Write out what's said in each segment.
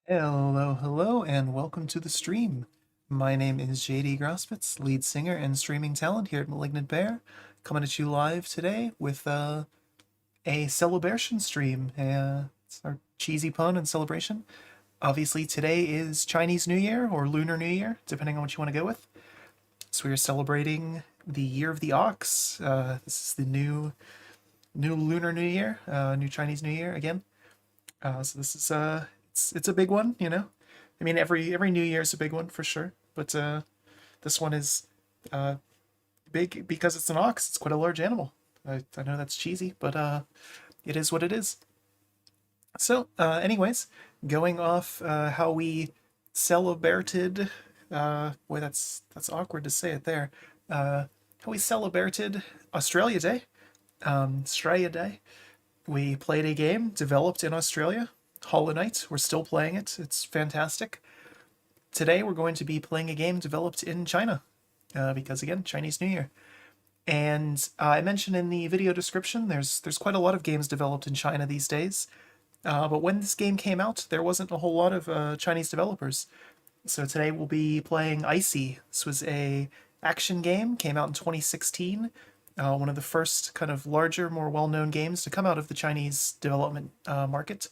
Hello, hello, and welcome to the stream. My name is JD Grosspitz, lead singer and streaming talent here at Malignant Bear, coming at you live today with a Celebeartion stream. It's our cheesy pun and celebration. Obviously, today is Chinese New Year or Lunar New Year, depending on what you want to go with. So we are celebrating the Year of the Ox. This is the new Lunar New Year, new Chinese New Year again. So this is it's a big one, you know. I mean, every New Year is a big one for sure, but this one is uh, big because it's an ox. It's quite a large animal. I know that's cheesy, but it is what it is. So, anyways, going off how we celebrated. Boy, that's awkward to say it there. How we celebrated Australia Day. Australia Day. We played a game developed in Australia, Hollow Knight. We're still playing it. It's fantastic. Today we're going to be playing a game developed in China, because again, Chinese New Year. And I mentioned in the video description, there's quite a lot of games developed in China these days. But when this game came out, there wasn't a whole lot of Chinese developers. So today we'll be playing ICEY. This was a action game, came out in 2016. One of the first kind of larger, more well-known games to come out of the Chinese development market.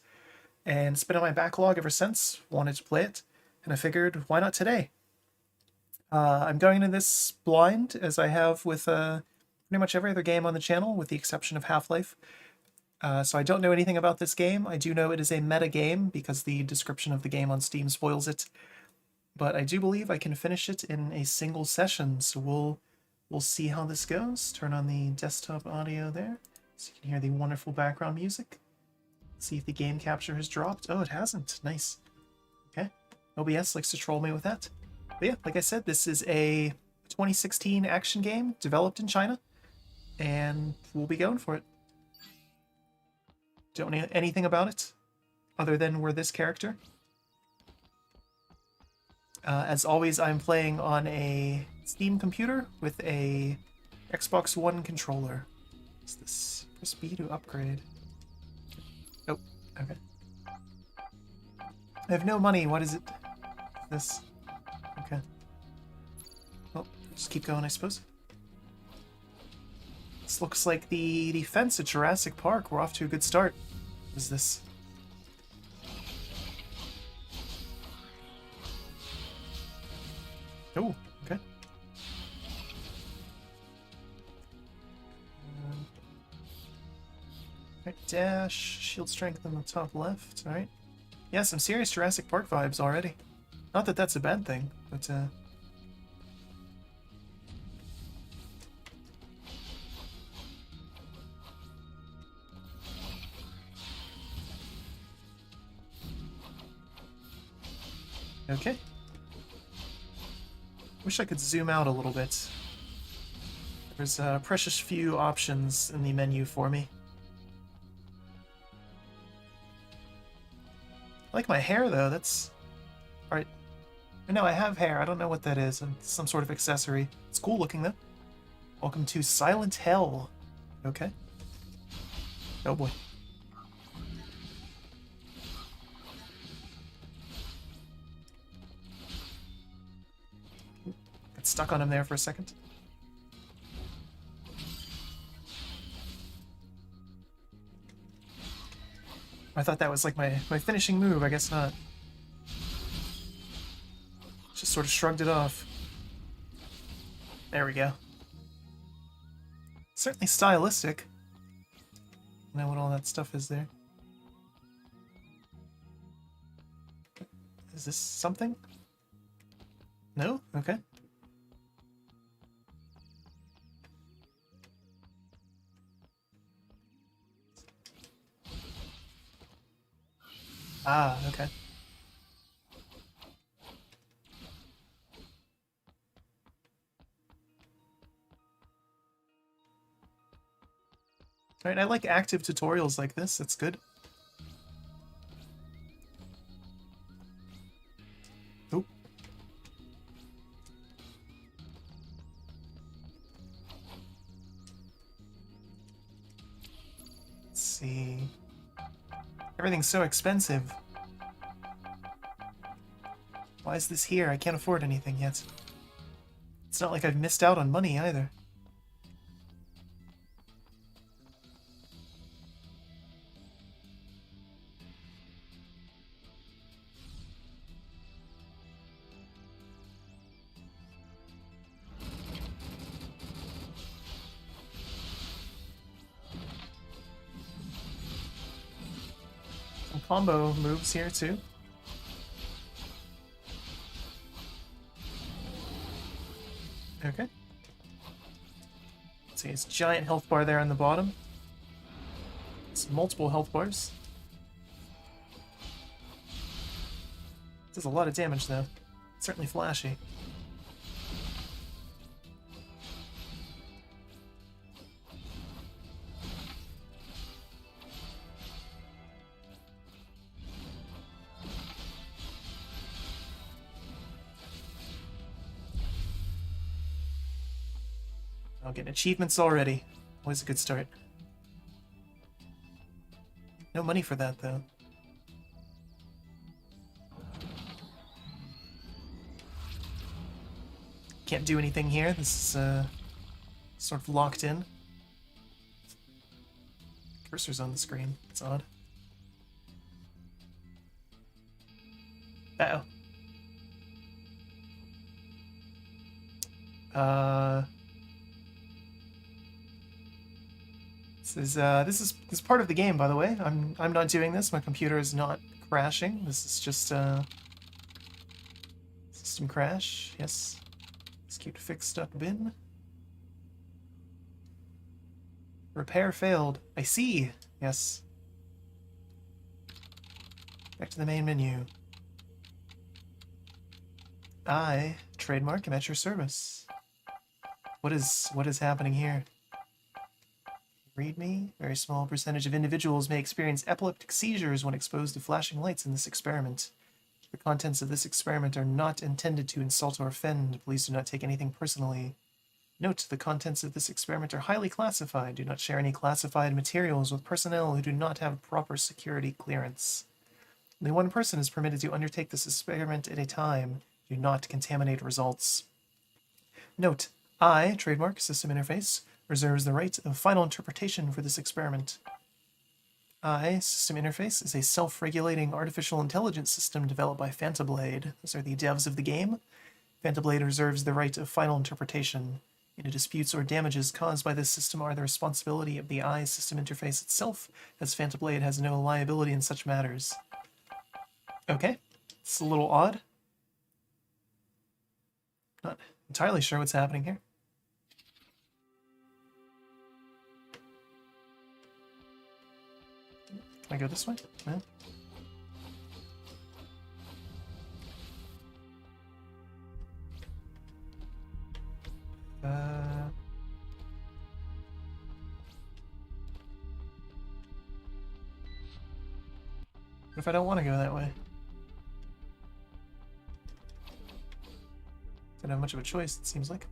And it's been on my backlog ever since. Wanted to play it, and I figured, why not today? I'm going into this blind, as I have with pretty much every other game on the channel, with the exception of Half-Life. So I don't know anything about this game. I do know it is a meta game, because the description of the game on Steam spoils it. But I do believe I can finish it in a single session, so we'll see how this goes. Turn on the desktop audio there, so you can hear the wonderful background music. See if the game capture has dropped. Oh, it hasn't. Nice. Okay. OBS likes to troll me with that. But yeah, like I said, this is a 2016 action game developed in China, and we'll be going for it. Don't know anything about it, other than we're this character. As always, I'm playing on a Steam computer with a Xbox One controller. What's this? Press B to upgrade. Oh, okay. I have no money. What is it? This. Okay. Well, just keep going, I suppose. This looks like the fence at Jurassic Park. We're off to a good start. What is this? Oh, okay. Right, dash, shield strength in the top left, alright. Yeah, some serious Jurassic Park vibes already. Not that that's a bad thing, but okay. Wish I could zoom out a little bit. There's precious few options in the menu for me. I like my hair, though. That's... Alright. I know I have hair. I don't know what that is. It's some sort of accessory. It's cool looking, though. Welcome to Silent Hell. Okay. Oh, boy. Got stuck on him there for a second. I thought that was like my finishing move. I guess not. Just sort of shrugged it off. There we go. Certainly stylistic. I don't know what all that stuff is there. Is this something? No? Okay. Ah, okay. Alright, I like active tutorials like this. That's good. Oh. Let's see. Everything's so expensive. Why is this here? I can't afford anything yet. It's not like I've missed out on money either. Some combo moves here too. Okay. See, it's giant health bar there on the bottom. It's multiple health bars. Does a lot of damage though. It's certainly flashy. I'll get achievements already. Always a good start. No money for that, though. Can't do anything here. This is sort of locked in. Cursor's on the screen. It's odd. Uh-oh. This is part of the game, by the way. I'm not doing this. My computer is not crashing. This is just system crash. Yes. Execute fix stuck bin. Repair failed. I see. Yes. Back to the main menu. I, trademark, am at your service. What is happening here? Readme. Very small percentage of individuals may experience epileptic seizures when exposed to flashing lights in this experiment. The contents of this experiment are not intended to insult or offend. Please do not take anything personally. Note, the contents of this experiment are highly classified. Do not share any classified materials with personnel who do not have proper security clearance. Only one person is permitted to undertake this experiment at a time. Do not contaminate results. Note, I, trademark, system interface, reserves the right of final interpretation for this experiment. I, system interface, is a self-regulating artificial intelligence system developed by Fantablade. Those are the devs of the game. Fantablade reserves the right of final interpretation. Any disputes or damages caused by this system are the responsibility of the I system interface itself, as Fantablade has no liability in such matters. Okay, it's a little odd. Not entirely sure what's happening here. Can I go this way? No? What if I don't want to go that way? Don't have much of a choice, it seems like.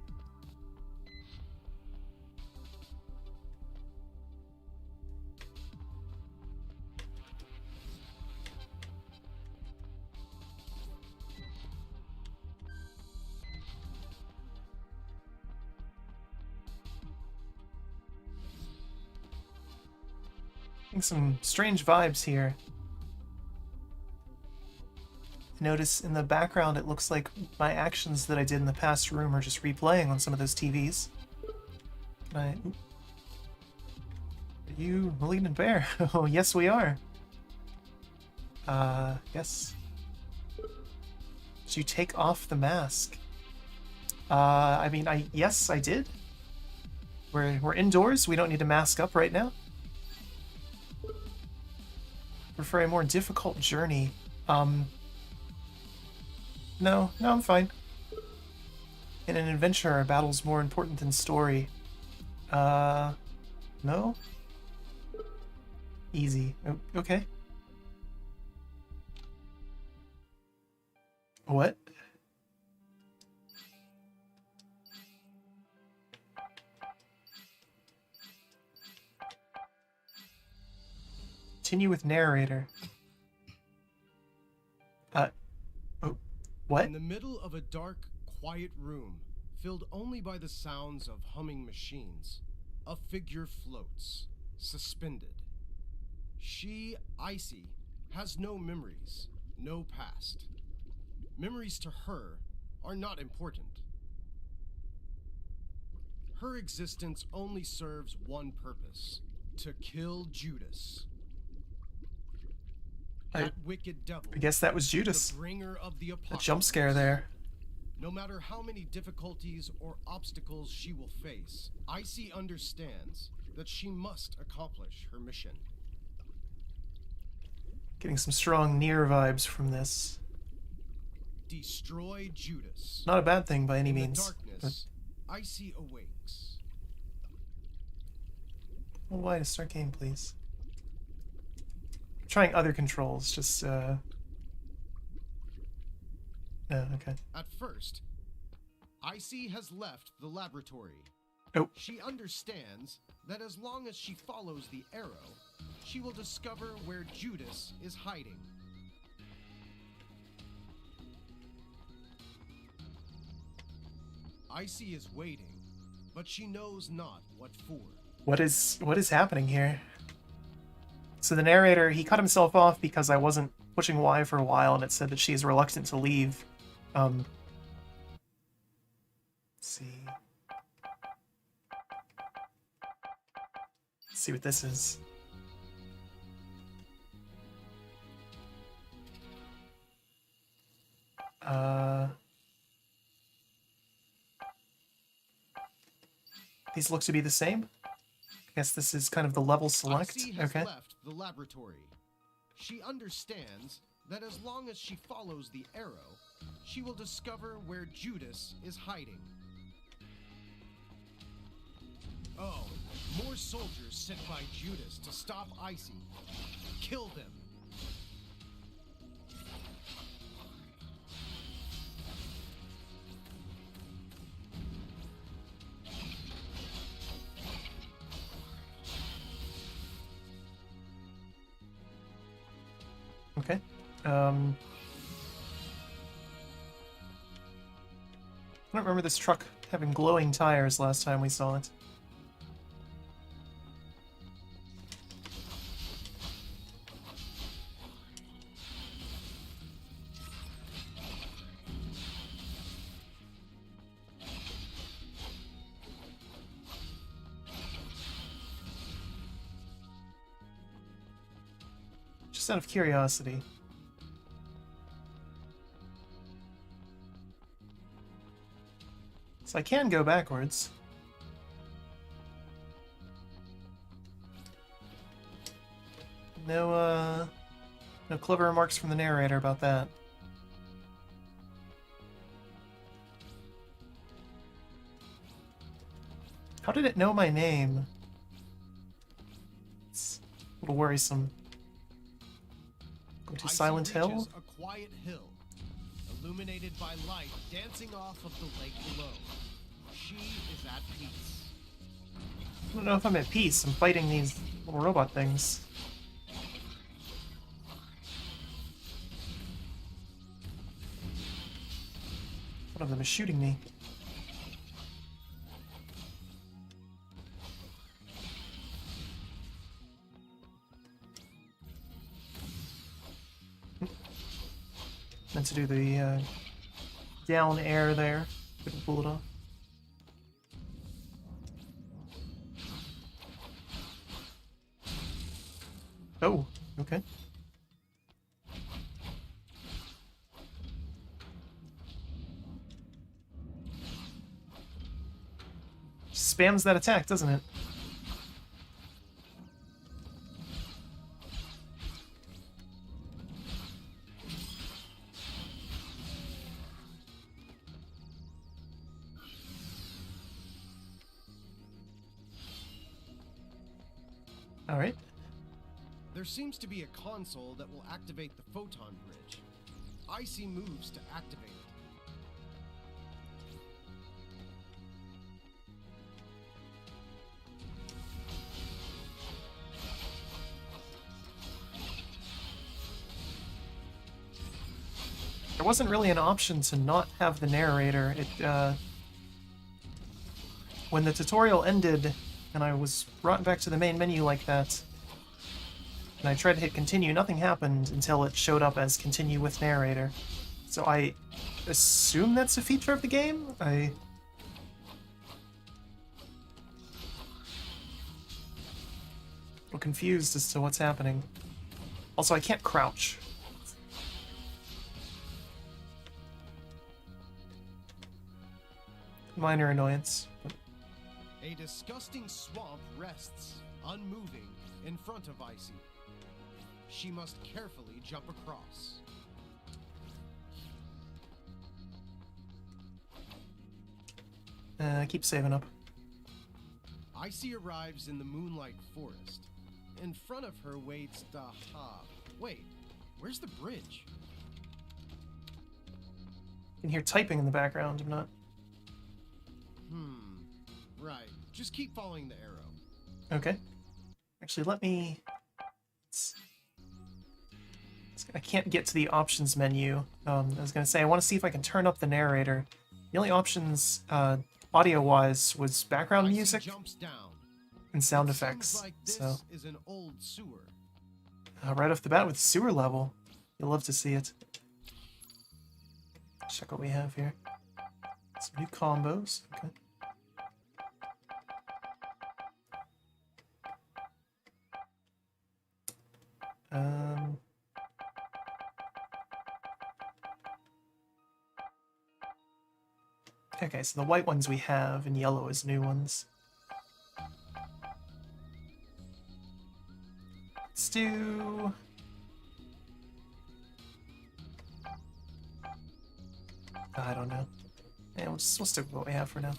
Getting some strange vibes here. Notice in the background it looks like my actions that I did in the past room are just replaying on some of those TVs. Can I... Are you Malignant Bear? Oh, yes we are. Yes. Did you take off the mask? I mean, yes, I did. We're indoors, we don't need to mask up right now. For a more difficult journey, No, I'm fine. In an adventure, a battle's more important than story. No? Easy. Okay. What? Continue with narrator. Oh. What? In the middle of a dark, quiet room, filled only by the sounds of humming machines, a figure floats, suspended. She, ICEY, has no memories, no past. Memories to her are not important. Her existence only serves one purpose: to kill Judas. That wicked devil. I guess that was Judas. The bringer of the A apocalypse. jump scare there. No matter how many difficulties or obstacles she will face, ICEY understands that she must accomplish her mission. Getting some strong Nier vibes from this. Destroy Judas. Not a bad thing by any In means. the darkness, ICEY awakes. Well, why to start game, please? Trying other controls, just no, okay. At first, ICEY has left the laboratory. Oh. She understands that as long as she follows the arrow, she will discover where Judas is hiding. ICEY is waiting, but she knows not what for. What is happening here? So the narrator, he cut himself off because I wasn't pushing Y for a while, and it said that she is reluctant to leave. Let's see. Let's see what this is. These look to be the same. I guess this is kind of the level select. ICEY has Okay. left the laboratory. She understands that as long as she follows the arrow, she will discover where Judas is hiding. Oh, more soldiers sent by Judas to stop ICEY. Kill them. Okay. I don't remember this truck having glowing tires last time we saw it. Just out of curiosity. So I can go backwards. No clever remarks from the narrator about that. How did it know my name? It's a little worrisome. Go to ICEY Silent Hill? reaches a quiet hill, illuminated by light dancing off of the lake below. She is at peace. I don't know if I'm at peace. I'm fighting these little robot things. One of them is shooting me. Meant to do the down air there. Couldn't pull it off. Oh, okay. Spams that attack, doesn't it? All right. There seems to be a console that will activate the photon bridge. ICEY moves to activate it. there wasn't really an option to not have the narrator. When the tutorial ended and I was brought back to the main menu like that, and I tried to hit continue, nothing happened until it showed up as continue with narrator. So I assume that's a feature of the game? I'm confused as to what's happening. Also, I can't crouch. Minor annoyance. A disgusting swamp rests, unmoving, in front of ICEY. She must carefully jump across. Keep saving up. ICEY arrives in the Moonlight Forest. In front of her waits Daha. Wait, where's the bridge? You can hear typing in the background. I'm not. Right. Just keep following the arrow. Okay. Actually, let me. I can't get to the options menu. I was gonna say I want to see if I can turn up the narrator. The only options, audio-wise, was background ICEY music jumps down. and sound It effects. seems like this So is an old sewer. right off the bat with sewer level, you'll love to see it. Check what we have here. Some new combos. Okay. Okay, so the white ones we have, and yellow is new ones. Let's do... I don't know. Yeah, we'll stick with what we have for now.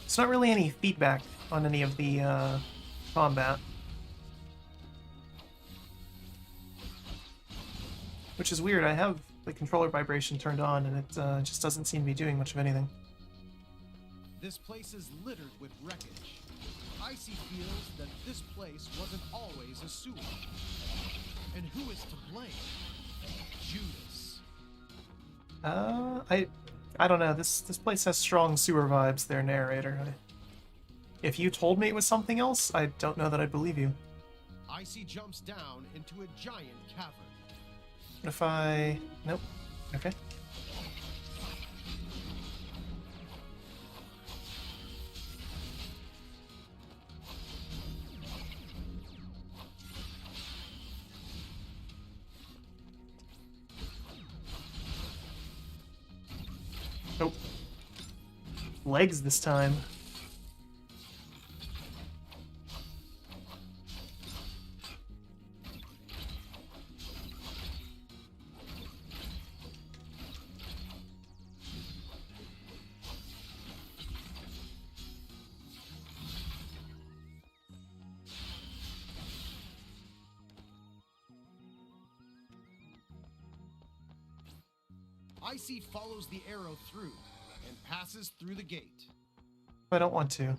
There's not really any feedback on any of the combat. Which is weird. I have the controller vibration turned on and it just doesn't seem to be doing much of anything. This place is littered with wreckage. ICEY feels that this place wasn't always a sewer. And who is to blame? Judas. I don't know. This place has strong sewer vibes there, narrator. If you told me it was something else, I don't know that I'd believe you. ICEY jumps down into a giant cavern. What if I... Nope. Okay. Nope. Legs this time. ICEY follows the arrow through and passes through the gate. I don't want to.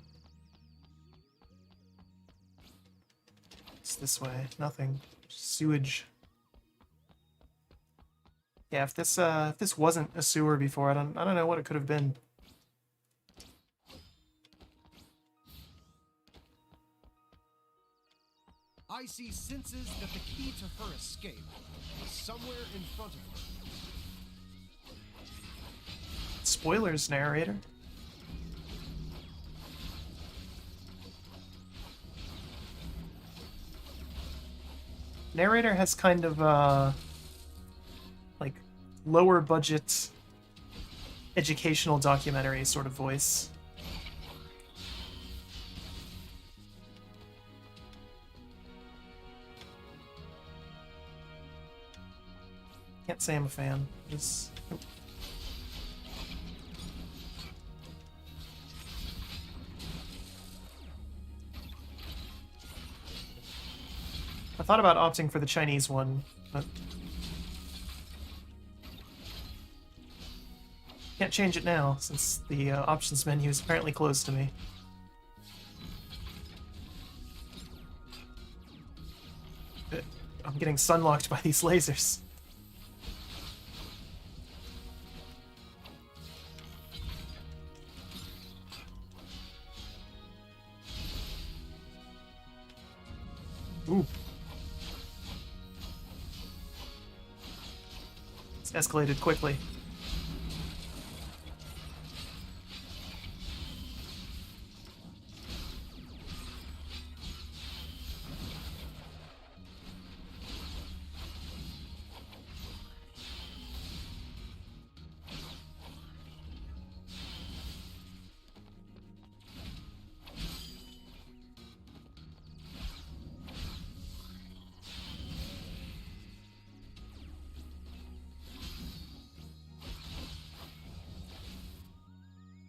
It's this way. Nothing. Sewage. Yeah, if this wasn't a sewer before, I don't know what it could have been. ICEY senses that the key to her escape is somewhere in front of her. Spoilers, narrator. Narrator has kind of like lower budget educational documentary sort of voice. Can't say I'm a fan. Just... I thought about opting for the Chinese one, but can't change it now since the options menu is apparently closed to me. I'm getting sunlocked by these lasers. Ooh. It's escalated quickly.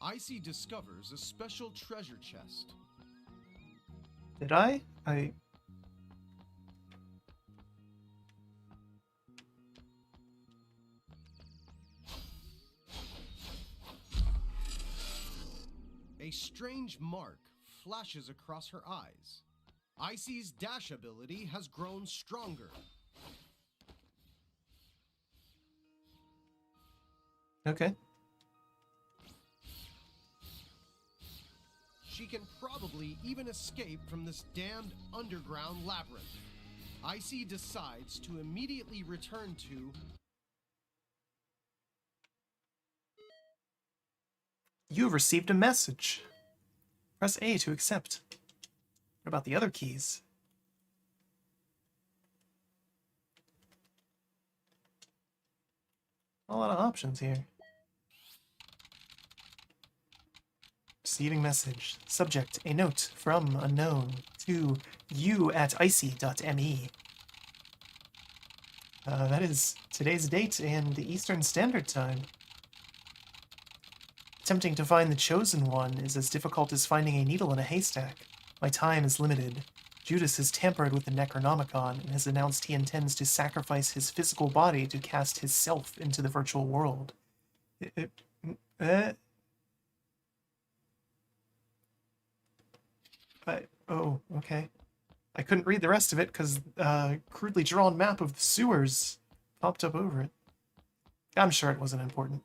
ICEY discovers a special treasure chest. Did I? A strange mark flashes across her eyes. ICEY's dash ability has grown stronger. Okay. She can probably even escape from this damned underground labyrinth. ICEY decides to immediately return to... You have received a message. Press A to accept. What about the other keys? A lot of options here. Receiving message. Subject, a note from unknown to you@icey.me. That is today's date and the Eastern Standard Time. Attempting to find the chosen one is as difficult as finding a needle in a haystack. My time is limited. Judas has tampered with the Necronomicon and has announced he intends to sacrifice his physical body to cast his self into the virtual world. Oh, okay. I couldn't read the rest of it because a crudely drawn map of the sewers popped up over it. I'm sure it wasn't important.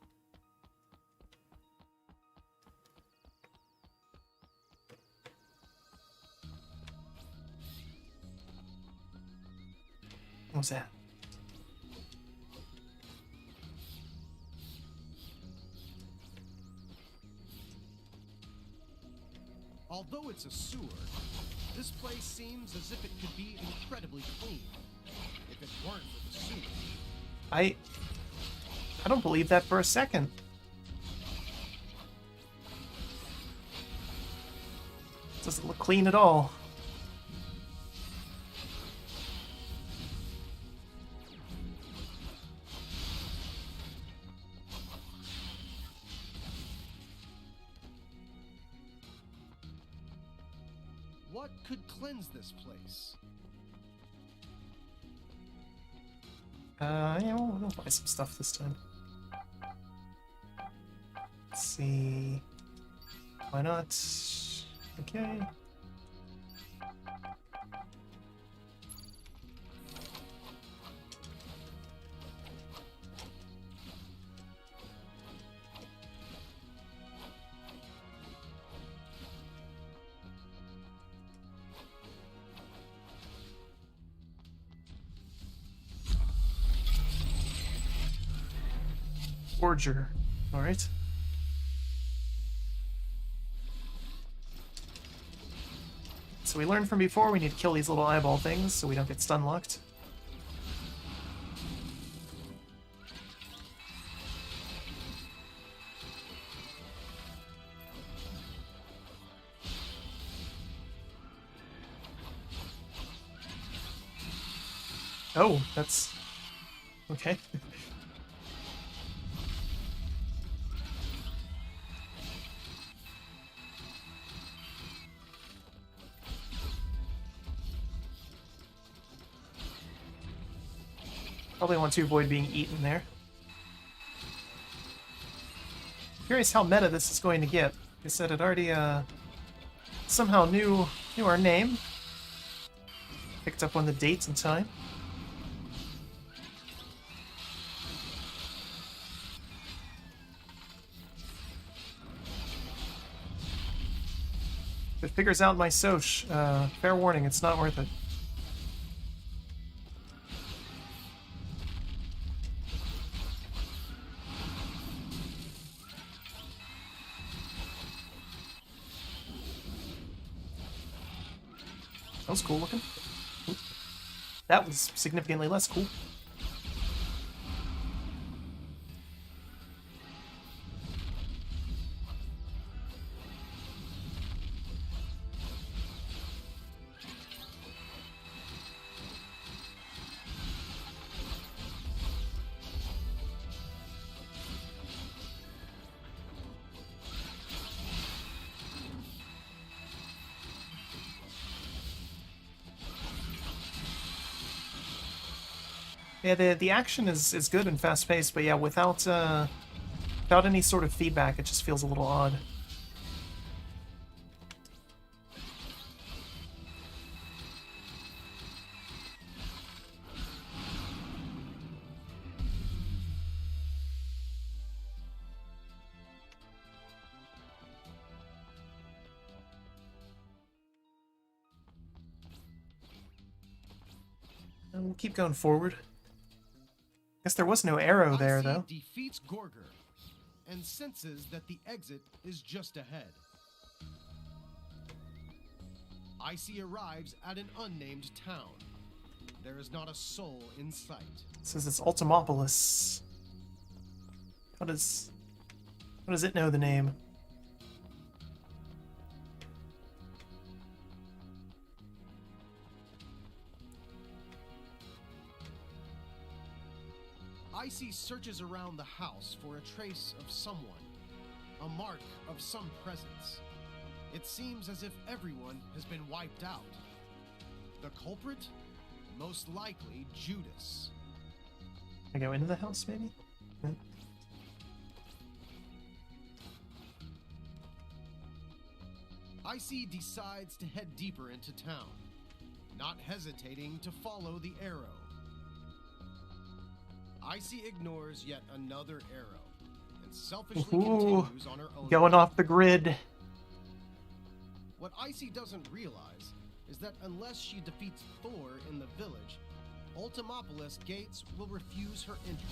What was that? Although it's a sewer, this place seems as if it could be incredibly clean. If it weren't for the sewage. I don't believe that for a second. It doesn't look clean at all. What could cleanse this place? Yeah, we'll buy some stuff this time. Let's see. Why not? Okay. Forger. Alright. So we learned from before we need to kill these little eyeball things so we don't get stun locked. Oh, that's... okay. Probably want to avoid being eaten there. Curious how meta this is going to get. Like I said, it already somehow knew our name. Picked up on the dates and time. If it figures out my Soch, fair warning, it's not worth it. That was cool looking. Oop. That was significantly less cool. Yeah, the action is good and fast paced, but yeah, without any sort of feedback, it just feels a little odd. And we'll keep going forward. Guess there was no arrow there, though. ICEY defeats Gorger and senses that the exit is just ahead. ICEY arrives at an unnamed town. There is not a soul in sight. It says it's Ultimopolis. How does it know the name? ICEY searches around the house for a trace of someone, a mark of some presence. It seems as if everyone has been wiped out. The culprit? Most likely Judas. Can I go into the house, maybe? Hmm. ICEY decides to head deeper into town, not hesitating to follow the arrow. ICEY ignores yet another arrow and selfishly continues on her own. Going off the grid. What ICEY doesn't realize is that unless she defeats Thor in the village, Ultimopolis gates will refuse her entry.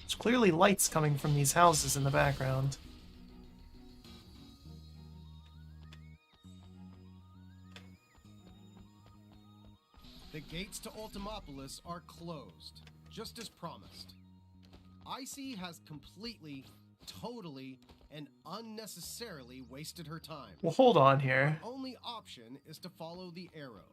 There's clearly lights coming from these houses in the background. The gates to Ultimopolis are closed, just as promised. ICEY has completely, totally, and unnecessarily wasted her time. Well, hold on here. Her only option is to follow the arrow.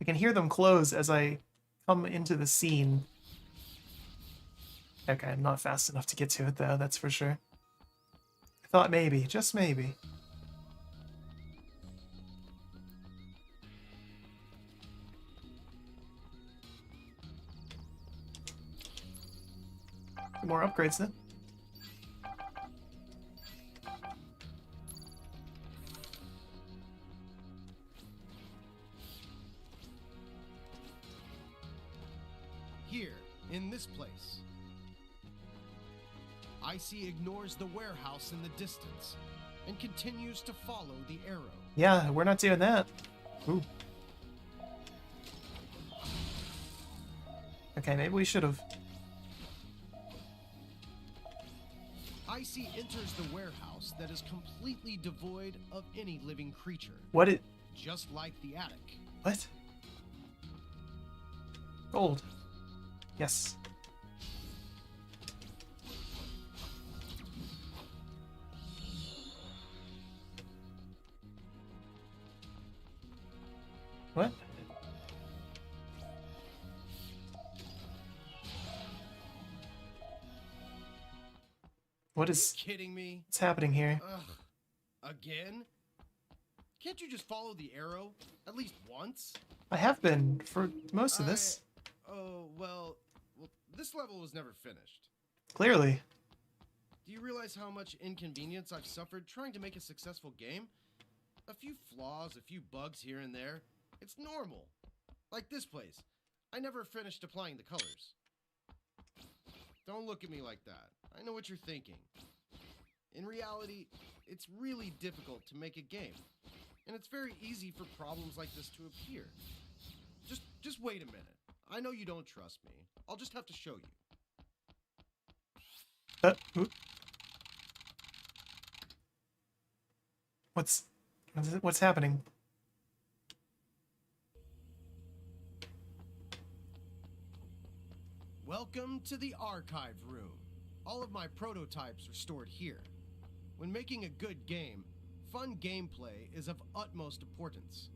I can hear them close as I come into the scene. Okay, I'm not fast enough to get to it, though, that's for sure. I thought maybe, just maybe. More upgrades, then. Here, in this place. ICEY ignores the warehouse in the distance and continues to follow the arrow. Yeah, we're not doing that. Ooh. Okay, maybe we should have. ICEY enters the warehouse that is completely devoid of any living creature. What it? Just like the attic. What? Gold. Yes. What? What is... Are you kidding me? What's happening here? Ugh. Again? Can't you just follow the arrow? At least once? I have been for most of this. Oh, well, this level was never finished. Clearly. Do you realize how much inconvenience I've suffered trying to make a successful game? A few flaws, a few bugs here and there. It's normal. Like this place. I never finished applying the colors. Don't look at me like that. I know what you're thinking. In reality, it's really difficult to make a game. And it's very easy for problems like this to appear. Just wait a minute. I know you don't trust me. I'll just have to show you. What's happening? Welcome to the archive room. All of my prototypes are stored here. When making a good game, fun gameplay is of utmost importance.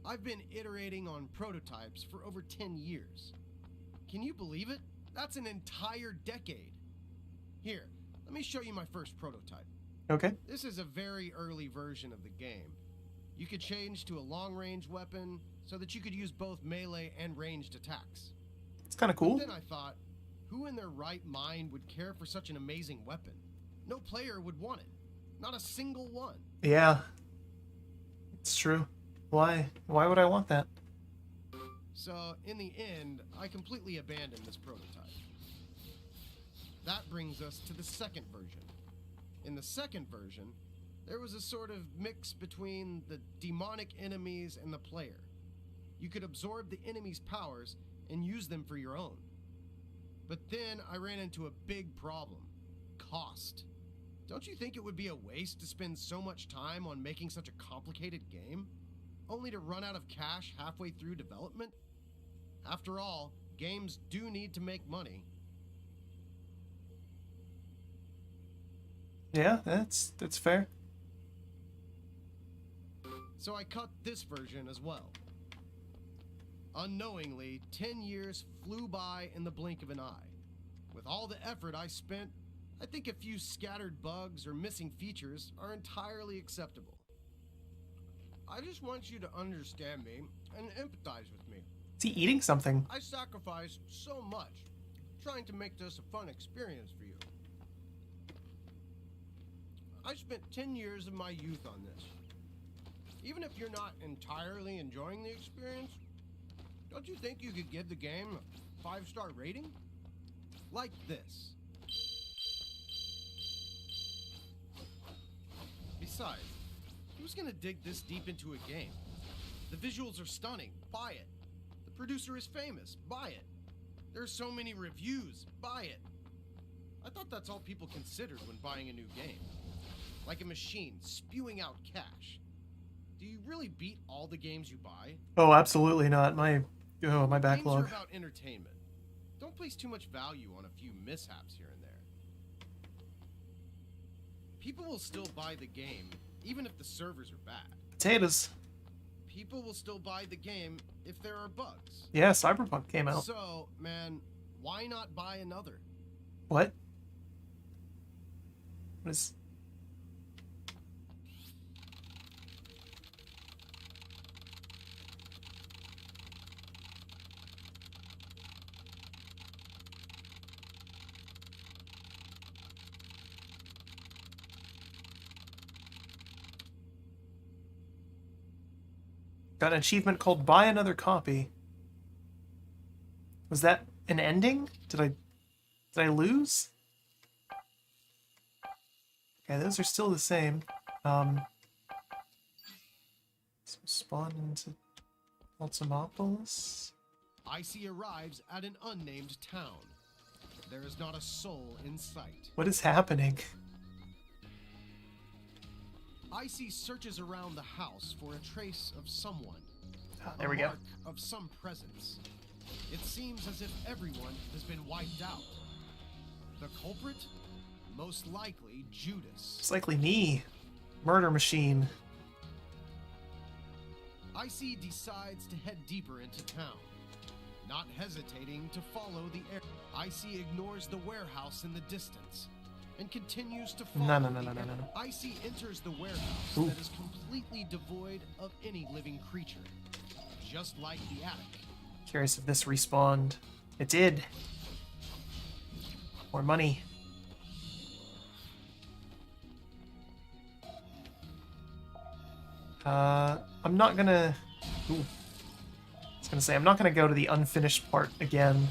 I've been iterating on prototypes for over 10 years. Can you believe it? That's an entire decade. Here, let me show you my first prototype. Okay. This is a very early version of the game. You could change to a long-range weapon so that you could use both melee and ranged attacks. It's kind of cool. Then I thought, who in their right mind would care for such an amazing weapon? No player would want it. Not a single one. Yeah. It's true. Why? Why would I want that? So, in the end, I completely abandoned this prototype. That brings us to the second version. In the second version, there was a sort of mix between the demonic enemies and the player. You could absorb the enemy's powers and use them for your own. But then I ran into a big problem. Cost. Don't you think it would be a waste to spend so much time on making such a complicated game, only to run out of cash halfway through development? After all, games do need to make money. Yeah, that's fair. So I cut this version as well. Unknowingly, 10 years flew by in the blink of an eye. With all the effort I spent, I think a few scattered bugs or missing features are entirely acceptable. I just want you to understand me and empathize with me. Is he eating something? I sacrificed so much trying to make this a fun experience for you. I spent 10 years of my youth on this. Even if you're not entirely enjoying the experience, don't you think you could give the game a 5-star rating? Like this. Besides, who's gonna dig this deep into a game? The visuals are stunning, buy it. The producer is famous, buy it. There's so many reviews, buy it. I thought that's all people considered when buying a new game. Like a machine spewing out cash. Do you really beat all the games you buy? Oh, absolutely not. My backlog. Games are about entertainment. Don't place too much value on a few mishaps here and there. People will still buy the game, even if the servers are bad. Potatoes. People will still buy the game if there are bugs. Yeah, Cyberpunk came out. So, man, why not buy another? What? What is... Got an achievement called Buy Another Copy. Was that an ending? Did I lose? Okay, those are still the same. Spawn into Ultimopolis. ICEY arrives at an unnamed town. there is not a soul in sight. What is happening? ICEY searches around the house for a trace of someone. There we a go. mark of some presence. It seems as if everyone has been wiped out. The culprit? Most likely Judas. It's likely me. Murder machine. ICEY decides to head deeper into town, not hesitating to follow the air. ICEY ignores the warehouse in the distance and continues to follow No. ICEY enters the warehouse Ooh. that is completely devoid of any living creature, just like the attic. Curious if this respawned. It did. More money. I'm not gonna... Ooh. I was gonna say, I'm not gonna go to the unfinished part again.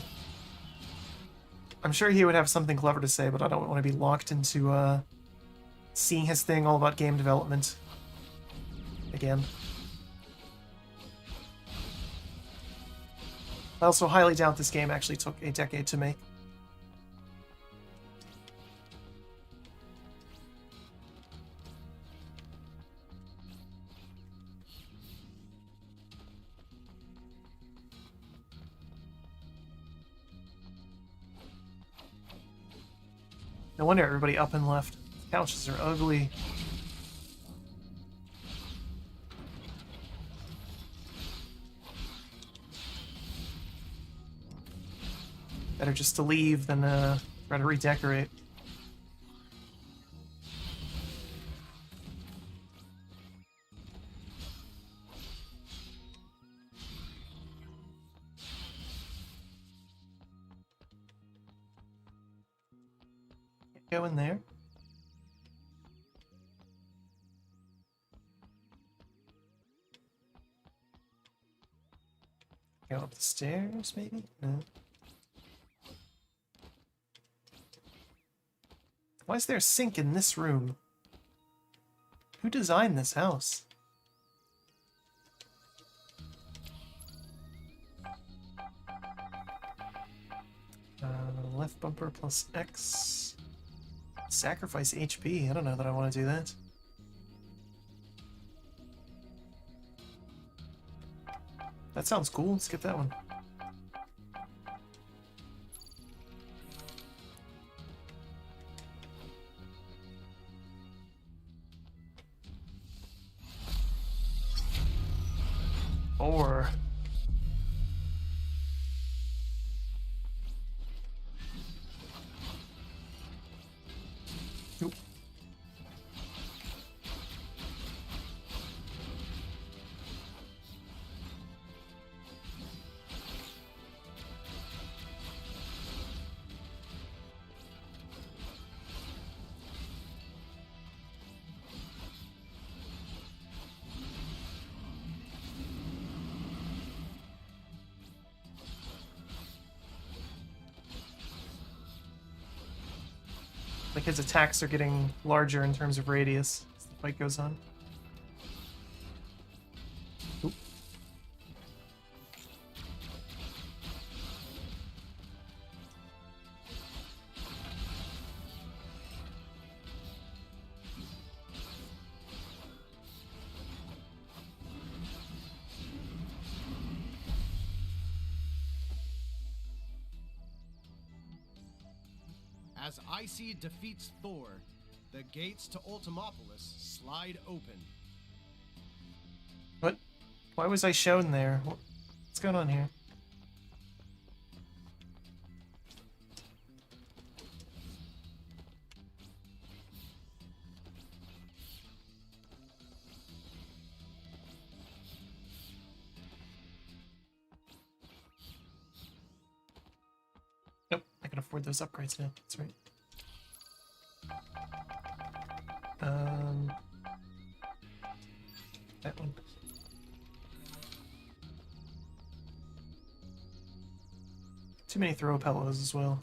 I'm sure he would have something clever to say, but I don't want to be locked into, seeing his thing all about game development. Again. I also highly doubt this game actually took a decade to make. No wonder everybody up and left. Couches are ugly. Better just to leave than try to redecorate. Go in there. Go up the stairs, maybe? No. Why is there a sink in this room? Who designed this house? Left bumper plus X. Sacrifice HP. I don't know that I want to do that. That sounds cool. Let's get that one. Or... Oop. Like his attacks are getting larger in terms of radius as the fight goes on. Oop. As ICEY defeats Thor, the gates to Ultimopolis slide open. What? Why was I shown there? What's going on here? Nope, I can afford those upgrades now. That's right. That one. Too many throw pillows as well.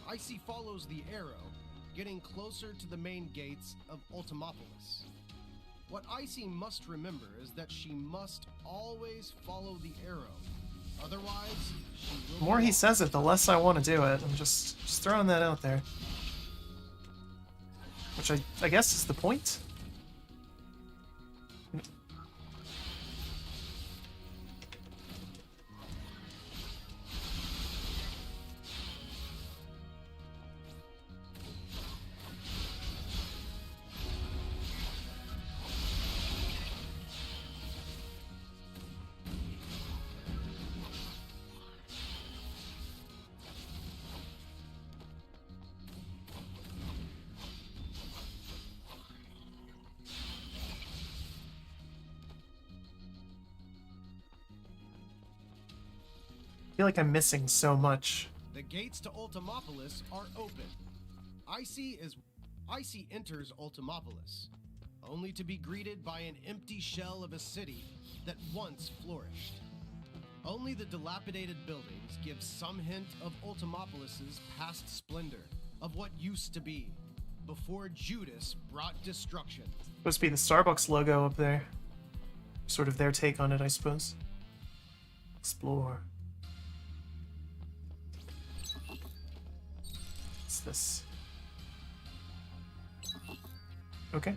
ICEY follows the arrow, getting closer to the main gates of Ultimopolis. What ICEY must remember is that she must always follow the arrow. Otherwise, she will The more be he lost. says it, the less I want to do it. I'm just throwing that out there. Which I guess is the point. I feel like I'm missing so much. The gates to Ultimopolis are open. ICEY enters Ultimopolis, only to be greeted by an empty shell of a city that once flourished. Only the dilapidated buildings give some hint of Ultimopolis's past splendor, of what used to be, before Judas brought destruction. Supposed to be the Starbucks logo up there. Sort of their take on it, I suppose. Explore. What's this? Okay.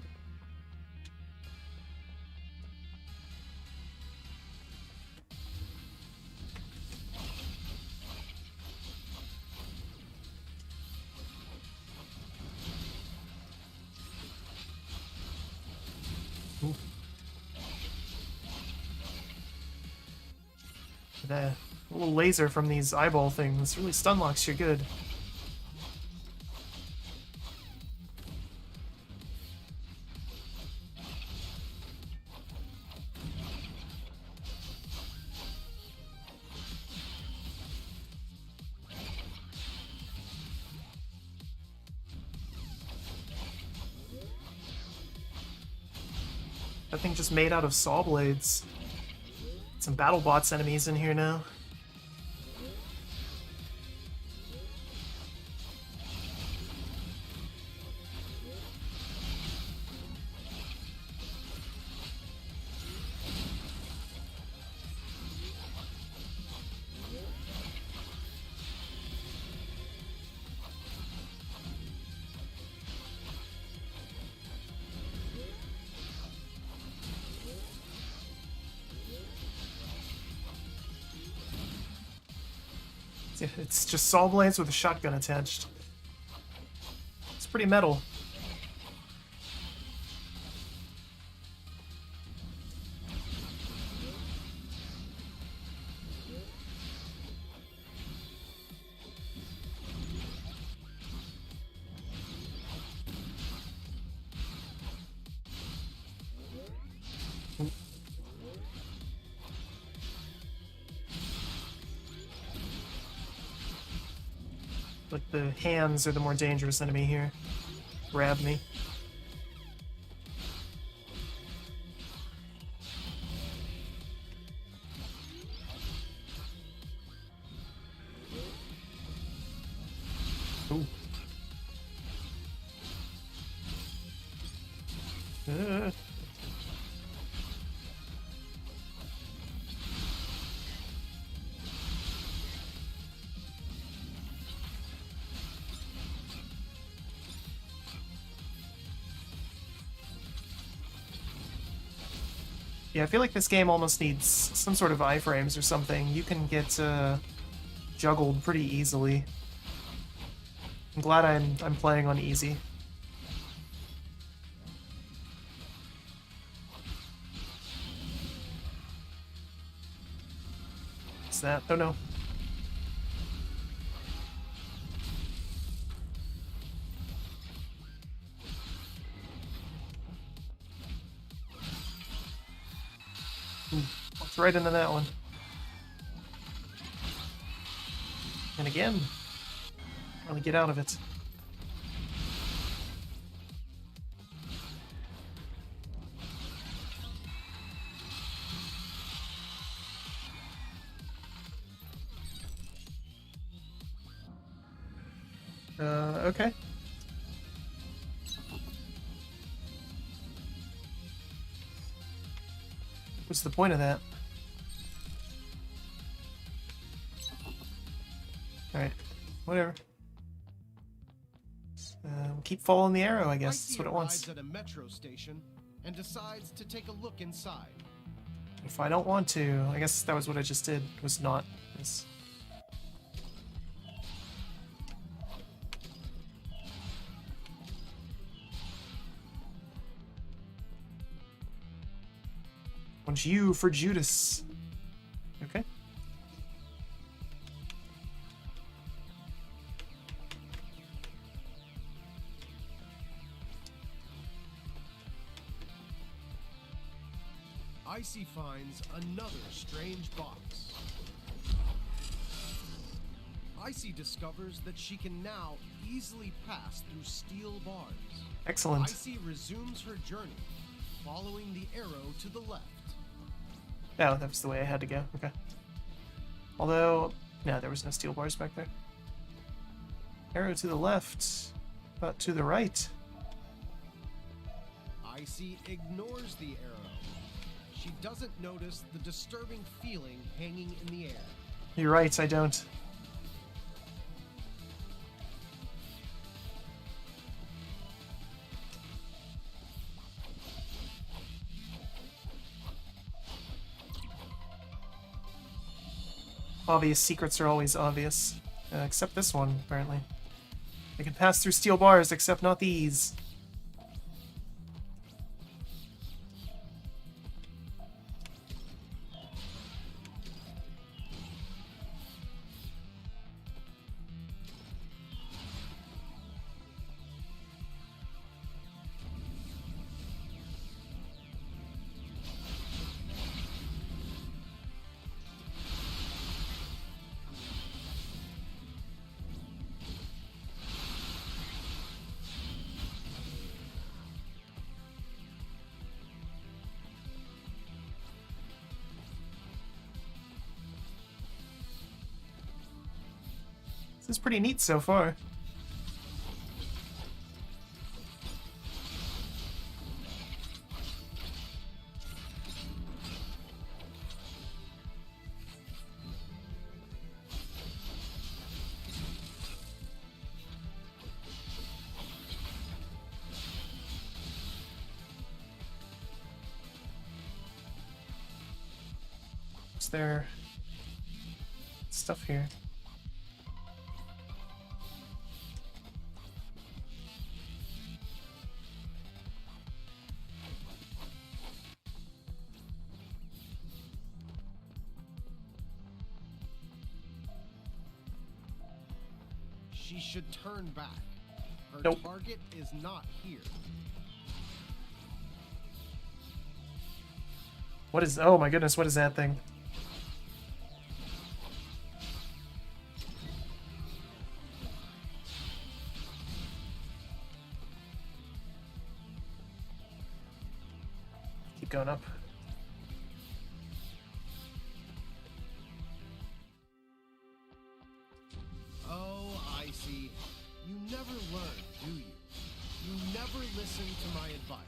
Ooh. That little laser from these eyeball things really stun locks you good. That thing just made out of saw blades. Some battle bots enemies in here now. It's just saw blades with a shotgun attached. It's pretty metal. Like the hands are the more dangerous enemy here. Grab me. Ooh. Yeah, I feel like this game almost needs some sort of iframes or something. You can get juggled pretty easily. I'm glad I'm playing on easy. What's that? Oh no. Walked right into that one. And again, really get out of it. Okay. What's the point of that? Alright, whatever. Keep following the arrow, I guess. That's what it wants. At a metro station and decides to take a look inside. If I don't want to, I guess that was what I just did, was not this. Want you for Judas. Okay. ICEY finds another strange box. ICEY discovers that she can now easily pass through steel bars. Excellent. ICEY resumes her journey, following the arrow to the left. Oh, that was the way I had to go. Okay. Although, no, there was no steel bars back there. Arrow to the left, but to the right. ICEY ignores the arrow. She doesn't notice the disturbing feeling hanging in the air. You're right, I don't. Obvious secrets are always obvious. Except this one, apparently. They can pass through steel bars, except not these. This is pretty neat so far. Is there stuff here? She should turn back. Her Nope. target is not here. What is... Oh my goodness, what is that thing? Keep going up. Oh, ICEY, you never learn, do you? You never listen to my advice.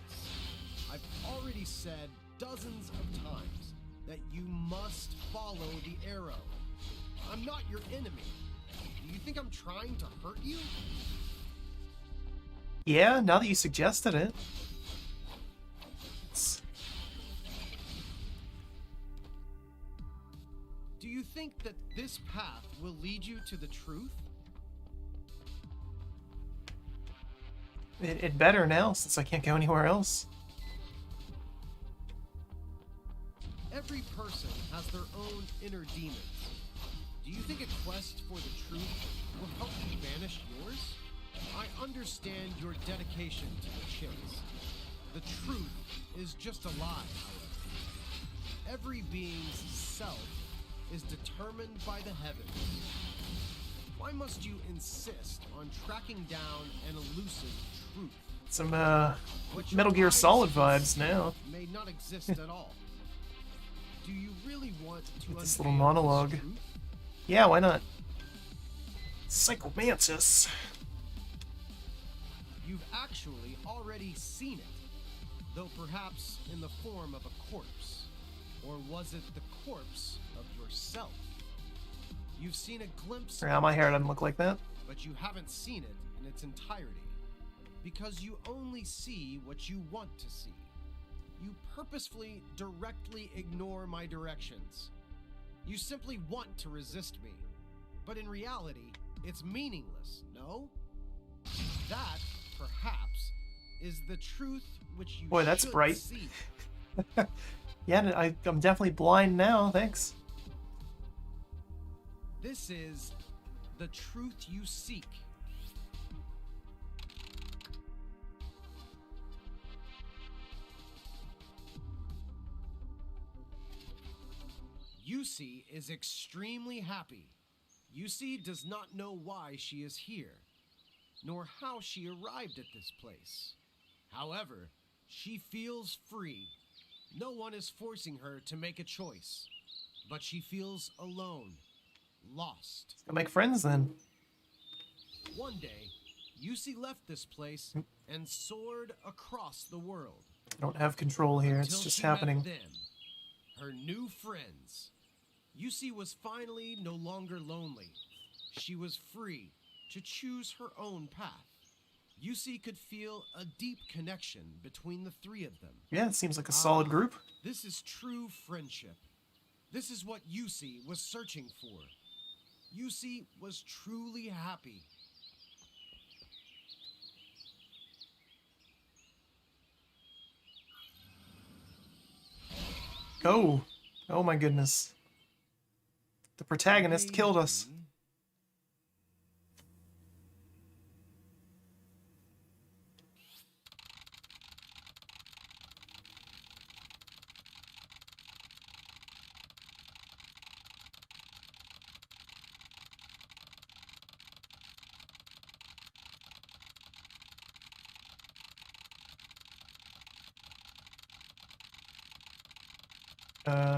I've already said dozens of times that you must follow the arrow. I'm not your enemy. Do you think I'm trying to hurt you? Yeah, now that you suggested it. Do you think that this path will lead you to the truth? It better now, since I can't go anywhere else. Every person has their own inner demons. Do you think a quest for the truth will help you banish yours? I understand your dedication to the chase. The truth is just a lie, however. Every being's self is determined by the heavens. Why must you insist on tracking down an elusive truth? Some, What your Metal Gear eyes Solid see vibes now. may not exist at all. Do you really want to This little unveil this monologue. truth? Yeah, why not? Psychomantis. you've actually already seen it, though perhaps in the form of a corpse. Or was it the corpse of yourself? You've seen a glimpse Yeah, my hair doesn't look like that. but you haven't seen it in its entirety, because you only see what you want to see. You purposefully directly ignore my directions. You simply want to resist me, but in reality, it's meaningless, no? That, perhaps, is the truth which you Boy, that's should bright. see. Yeah, I'm definitely blind now, thanks. This is the truth you seek. ICEY is extremely happy. ICEY does not know why she is here, nor how she arrived at this place. However, she feels free. No one is forcing her to make a choice, but she feels alone, lost. Go make friends then. One day, ICEY left this place and soared across the world. I don't have control here, it's Until just she happening. met them, her new friends. ICEY was finally no longer lonely. She was free to choose her own path. ICEY could feel a deep connection between the three of them. Yeah, it seems like a solid group. This is true friendship. This is what ICEY was searching for. ICEY was truly happy. Oh, oh my goodness. The protagonist killed us.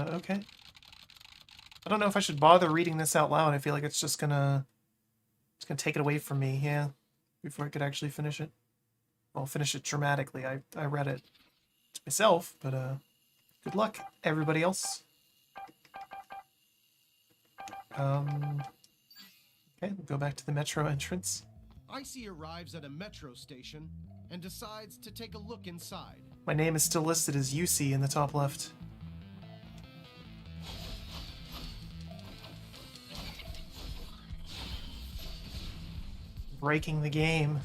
Okay. I don't know if I should bother reading this out loud. I feel like it's gonna take it away from me, yeah, before I could actually finish it. Well, finish it dramatically. I read it to myself, but good luck, everybody else. Okay, we'll go back to the metro entrance. ICEY arrives at a metro station and decides to take a look inside. My name is still listed as ICEY in the top left. Breaking the game.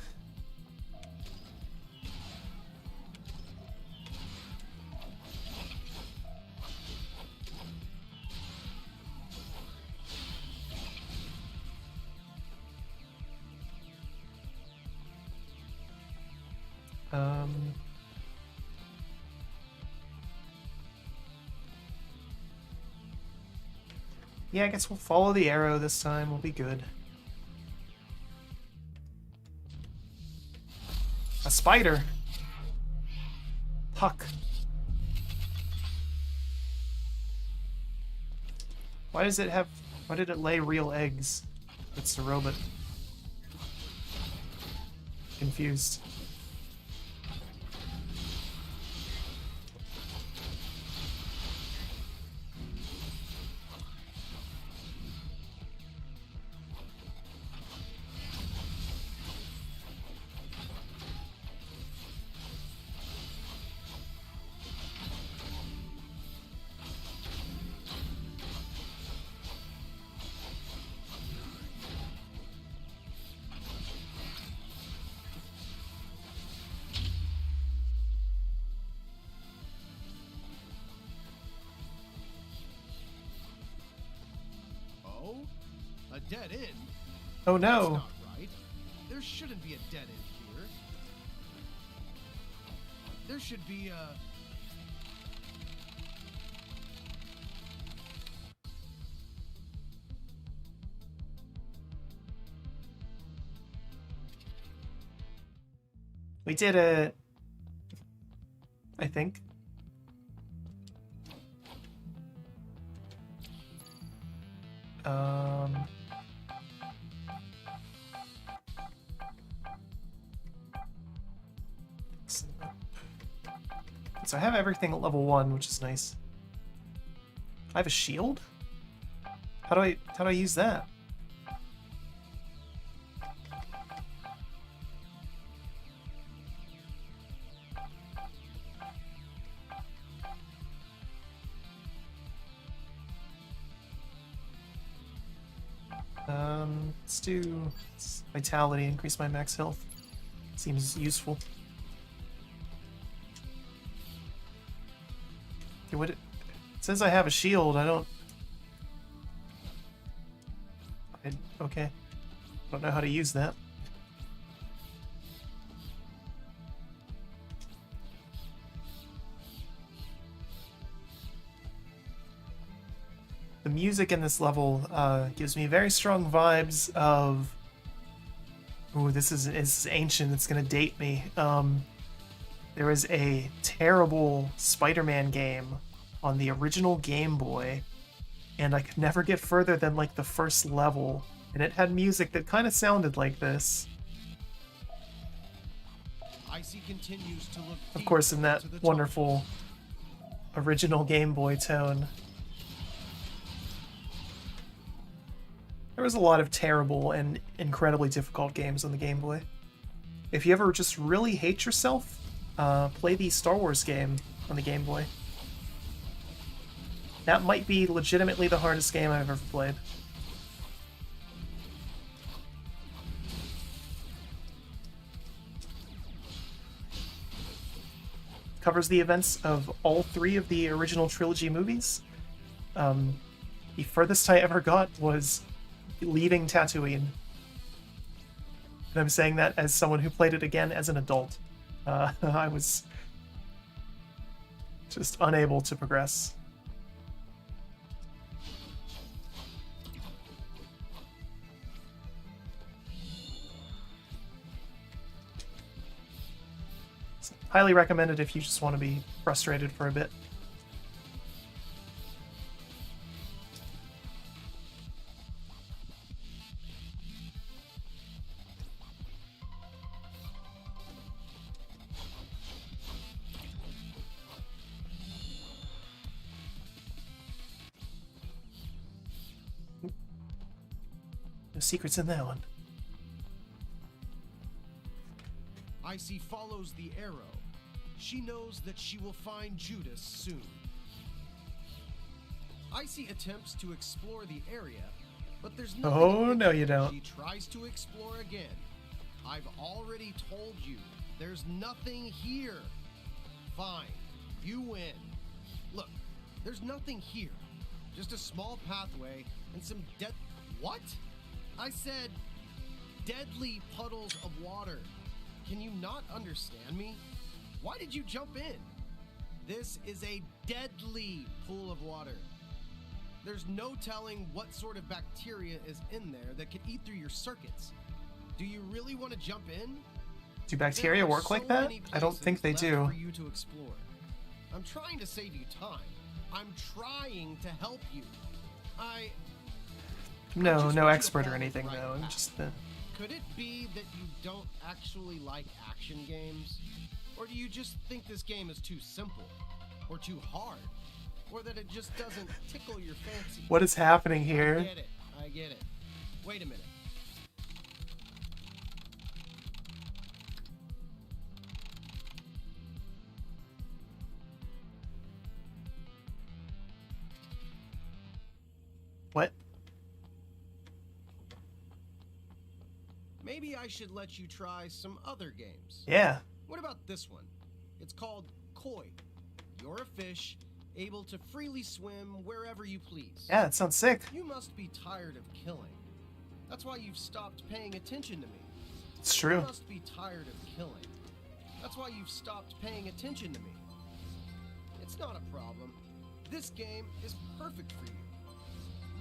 Yeah, I guess we'll follow the arrow this time. We'll be good. A spider. Puck. Why does it have... Why did it lay real eggs? It's a robot. Confused. Oh? A dead end? Oh That's no! not right. There shouldn't be a dead end here. There should be a... We did it. I think. So I have everything at level 1, which is nice. I have a shield? How do I use that? Let's do vitality, increase my max health. Seems useful. Okay, it says I have a shield. Okay. Don't know how to use that. The music in this level gives me very strong vibes of... Ooh, this is ancient. It's gonna date me. There was a terrible Spider-Man game on the original Game Boy, and I could never get further than like the first level, and it had music that kind of sounded like this. ICEY continues to look Of course, in that wonderful original Game Boy tone. There was a lot of terrible and incredibly difficult games on the Game Boy. If you ever just really hate yourself, play the Star Wars game on the Game Boy. That might be legitimately the hardest game I've ever played. Covers the events of all 3 of the original trilogy movies. The furthest I ever got was leaving Tatooine. And I'm saying that as someone who played it again as an adult. I was just unable to progress. It's highly recommended if you just want to be frustrated for a bit. No secrets in that one. ICEY follows the arrow. She knows that she will find Judas soon. ICEY attempts to explore the area, but there's nothing. Oh, no you don't. She tries to explore again. I've already told you, there's nothing here. Fine, you win. Look, there's nothing here. Just a small pathway and some dead... What? I said deadly puddles of water. Can you not understand me? Why did you jump in? This is a deadly pool of water. There's no telling what sort of bacteria is in there that could eat through your circuits. Do you really want to jump in? Do bacteria work like that? I don't think they do. For you to explore. I'm trying to save you time. I'm trying to help you. No expert or anything though. I'm just Could it be that you don't actually like action games? Or do you just think this game is too simple? Or too hard? Or that it just doesn't tickle your fancy? What is happening here? I get it. Wait a minute. What? Maybe I should let you try some other games. Yeah. What about this one? It's called Koi. You're a fish, able to freely swim wherever you please. Yeah, that sounds sick. You must be tired of killing. That's why you've stopped paying attention to me. It's true. You must be tired of killing. That's why you've stopped paying attention to me. It's not a problem. This game is perfect for you.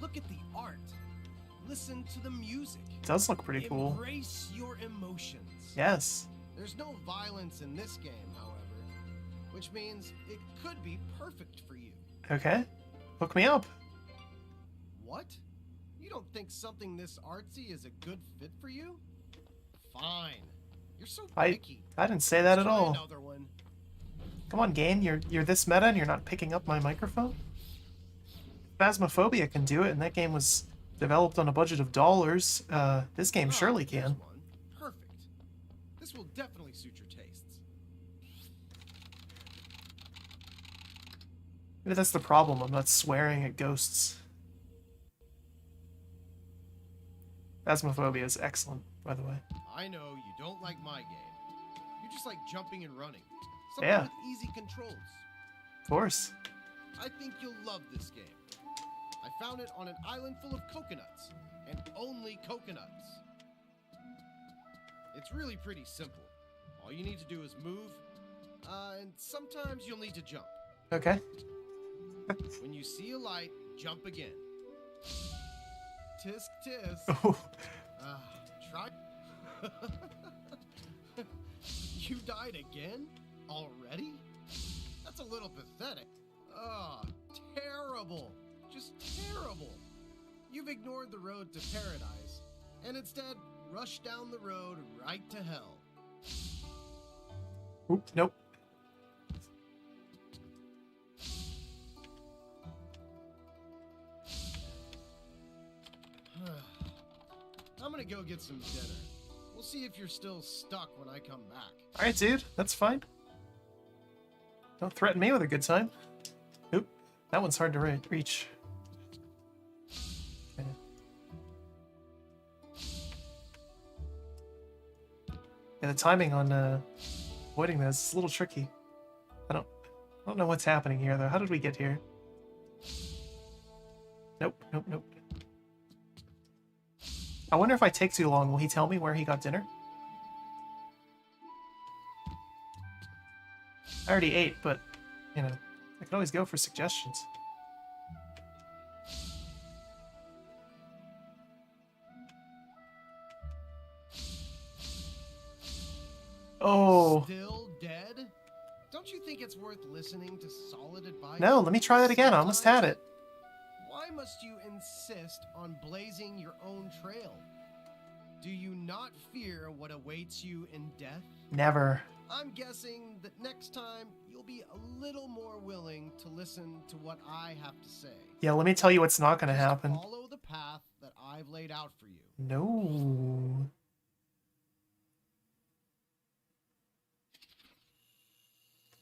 Look at the art. Listen to the music. It does look pretty cool. Embrace your emotions. Yes. There's no violence in this game, however, which means it could be perfect for you. Okay. Hook me up. What? You don't think something this artsy is a good fit for you? Fine. You're so picky. I didn't say that Let's at try all. Another one. Come on, game. You're this meta and you're not picking up my microphone? Phasmophobia can do it, and that game was developed on a budget of dollars. This game surely Here's can. one. Perfect. This will definitely suit your tastes. Maybe that's the problem. I'm not swearing at ghosts. Phasmophobia is excellent, by the way. I know you don't like my game. You just like jumping and running. Something Yeah. with easy controls. Of course. I think you'll love this game. I found it on an island full of coconuts, and only coconuts. It's really pretty simple. All you need to do is move, and sometimes you'll need to jump. Okay. When you see a light, jump again. Tisk tisk. Oh, Try. You died again? Already? That's a little pathetic. Terrible. Just terrible. You've ignored the road to paradise, and instead rushed down the road right to hell. oop, nope. I'm gonna go get some dinner. We'll see if you're still stuck when I come back. Alright, dude. That's fine. Don't threaten me with a good time. Oop. That one's hard to reach. Okay. Yeah, the timing on avoiding this is a little tricky. I don't know what's happening here, though. How did we get here? Nope, nope, nope. I wonder if I take too long, will he tell me where he got dinner? I already ate, but, you know, I can always go for suggestions. Oh. Still dead? Don't you think it's worth listening to solid advice? No, let me try that again. I almost had it. Why must you insist on blazing your own trail? Do you not fear what awaits you in death? Never. I'm guessing that next time you'll be a little more willing to listen to what I have to say. Yeah, let me tell you what's not going to Just happen. Follow the path that I've laid out for you. No.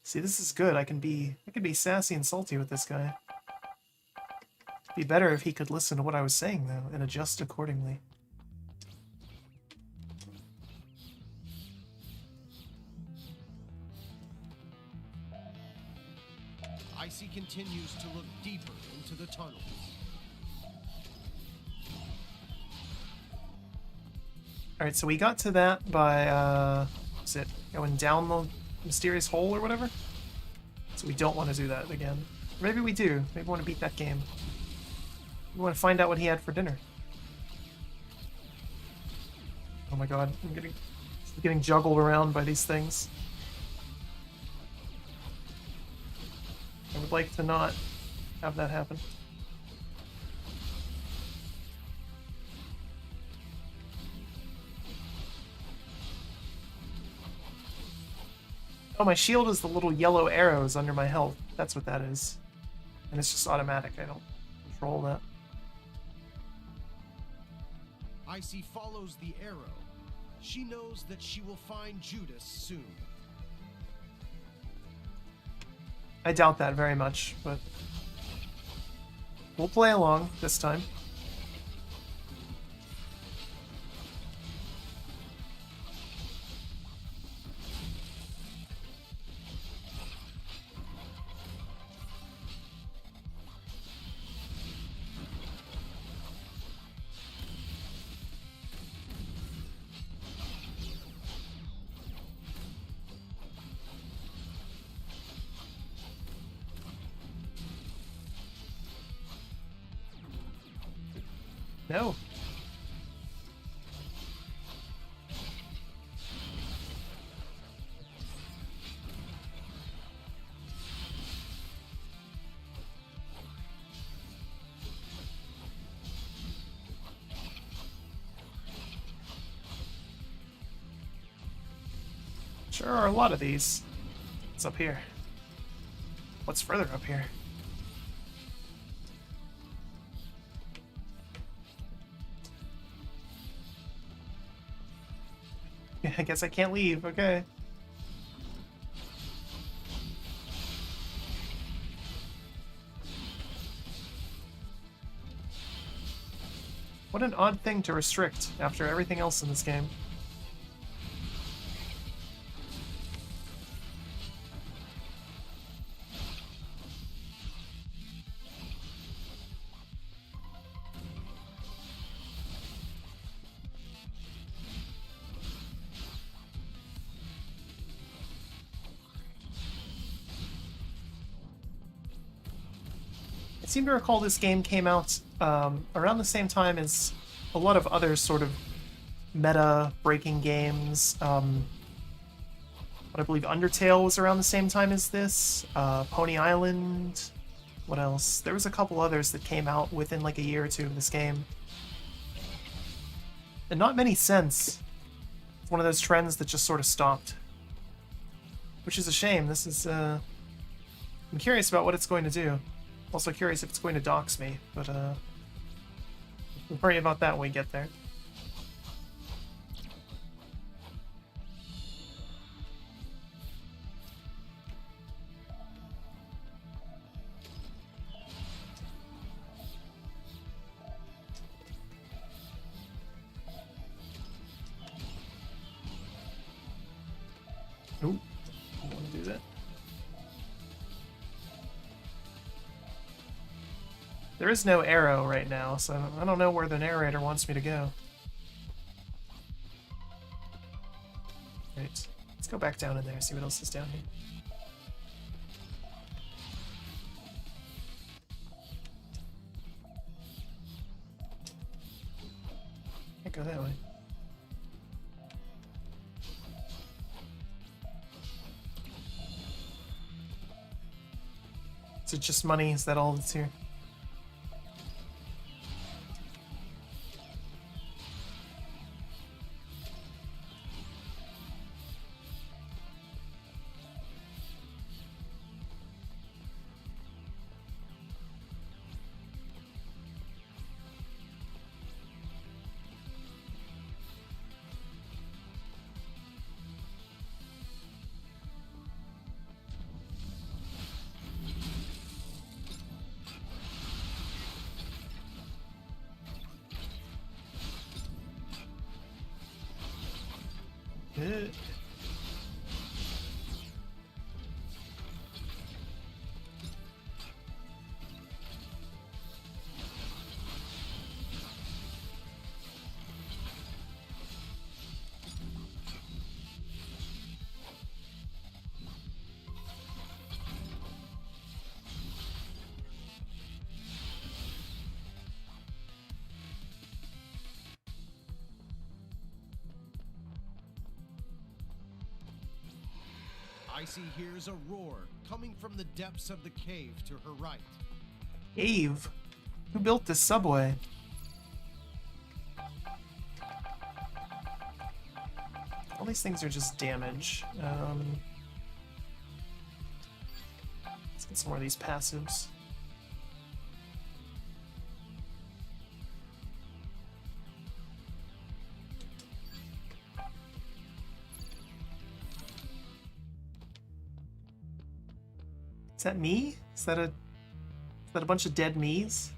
See, this is good. I can be sassy and salty with this guy. Be better if he could listen to what I was saying, though, and adjust accordingly. ICEY continues to look deeper into the tunnels. Alright, so we got to that by, is it going down the mysterious hole or whatever? So we don't want to do that again. Or maybe we do. Maybe we want to beat that game. We want to find out what he had for dinner. Oh my god, I'm getting juggled around by these things. I would like to not have that happen. Oh, my shield is the little yellow arrows under my health. That's what that is. And it's just automatic. I don't control that. ICEY follows the arrow. She knows that she will find Judas soon. I doubt that very much, but we'll play along this time. No. Sure are a lot of these. What's up here? What's further up here? I guess I can't leave, okay. What an odd thing to restrict after everything else in this game. I seem to recall this game came out around the same time as a lot of other sort of meta-breaking games. But I believe Undertale was around the same time as this. Pony Island. What else? There was a couple others that came out within like a year or two of this game. And not many since. It's one of those trends that just sort of stopped. Which is a shame. This is, I'm curious about what it's going to do. Also curious if it's going to dox me, but we'll worry about that when we get there. Nope, don't want to do that. There is no arrow right now, so I don't know where the narrator wants me to go. Right, let's go back down in there, see what else is down here. Can't go that way. Is it just money? Is that all that's here? ICEY hears a roar coming from the depths of the cave to her right. Cave? Who built this subway? All these things are just damage. Let's get some more of these passives. Is that me? Is that a bunch of dead me's?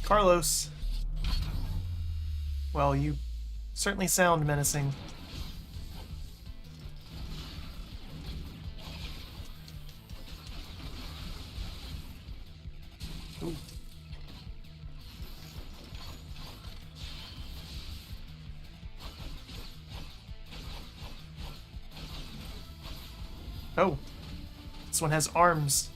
Carlos. Well, you certainly sound menacing. Ooh. Oh, this one has arms.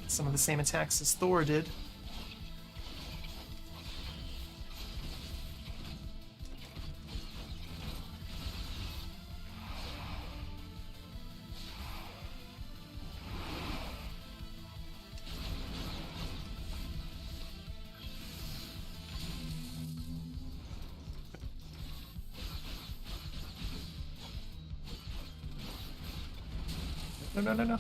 Some of the same attacks as Thor did. No, no, no, no.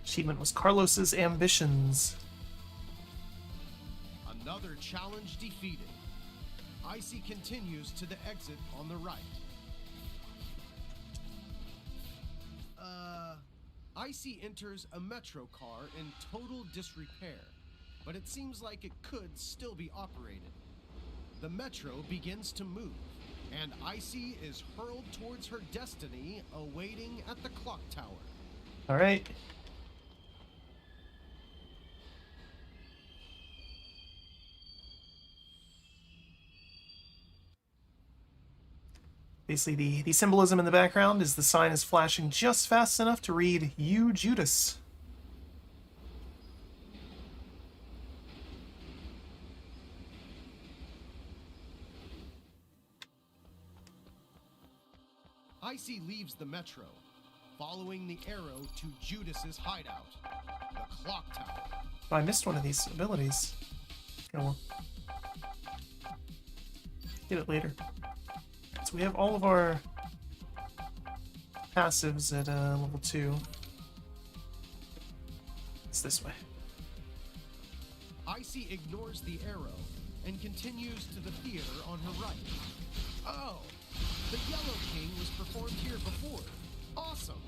Achievement was Carlos's ambitions. Another challenge defeated. ICEY continues to the exit on the right. ICEY enters a metro car in total disrepair, but it seems like it could still be operated. The metro begins to move, and ICEY is hurled towards her destiny, awaiting at the clock tower. All right. Basically, the symbolism in the background is the sign is flashing just fast enough to read, "You, Judas." ICEY leaves the metro, following the arrow to Judas's hideout, the clock tower. Oh, I missed one of these abilities. Oh well. Get it later. So we have all of our passives at level 2. It's this way. ICEY ignores the arrow and continues to the theater on her right. Oh, the Yellow King was performed here before. Awesome.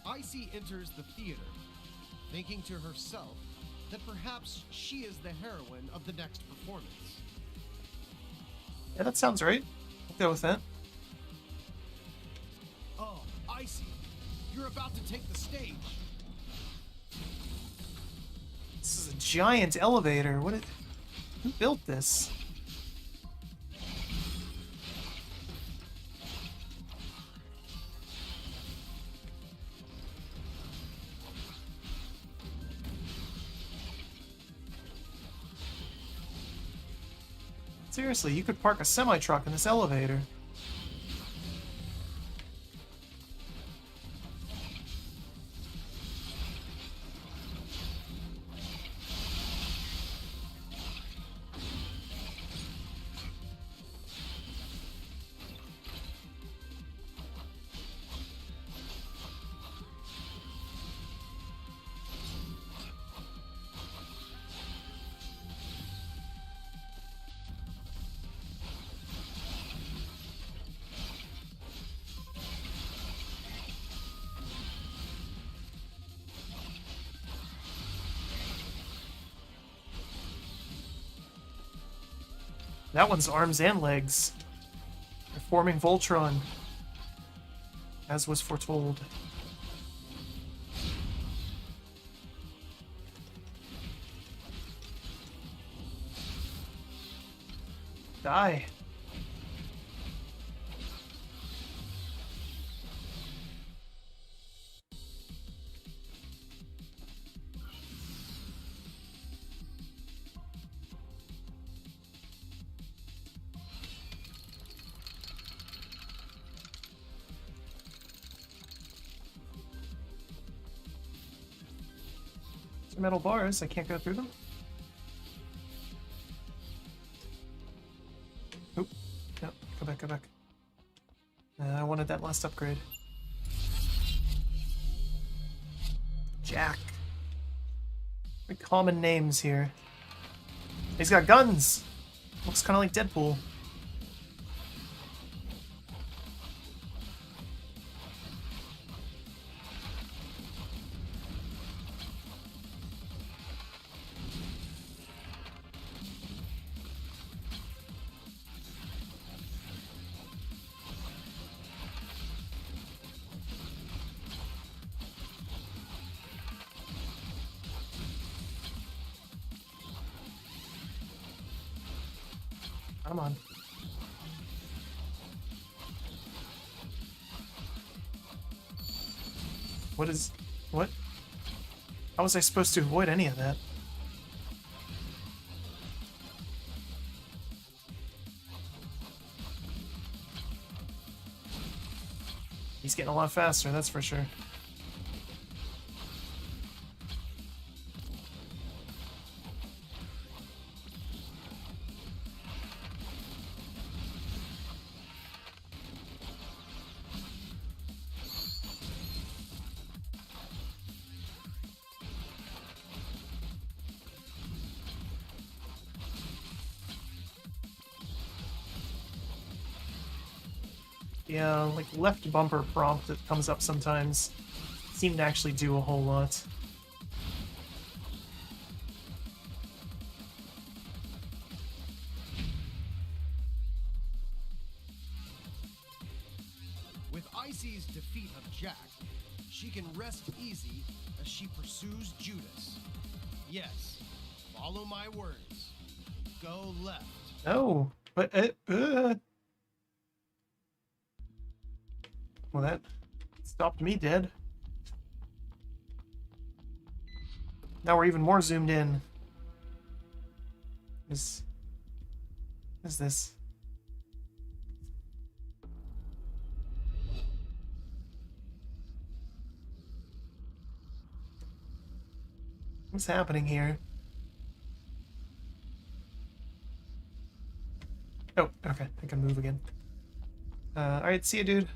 ICEY enters the theater, thinking to herself that perhaps she is the heroine of the next performance. Yeah, that sounds right. I'll go with that. Oh, ICEY, you're about to take the stage. This is a giant elevator. Who built this? Seriously, you could park a semi-truck in this elevator. That one's arms and legs. They're forming Voltron, as was foretold. Die. Metal bars, I can't go through them. Oop, no, go back, go back. I wanted that last upgrade. Jack. Very common names here. He's got guns! Looks kind of like Deadpool. Come on. What? How was I supposed to avoid any of that? He's getting a lot faster, that's for sure. Yeah, like left bumper prompt that comes up sometimes seem to actually do a whole lot. With ICEY's defeat of Jack, she can rest easy as she pursues Judas. Yes, follow my words. Go left. Oh, but well, that stopped me dead. Now we're even more zoomed in. What is this? What's happening here? Oh, okay. I can move again. Alright, see ya, dude.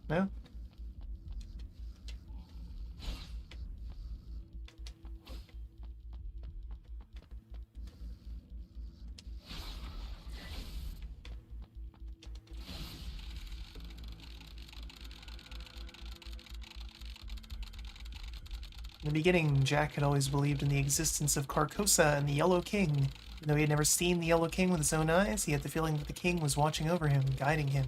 No? In the beginning, Jack had always believed in the existence of Carcosa and the Yellow King. Even though he had never seen the Yellow King with his own eyes, he had the feeling that the king was watching over him, guiding him.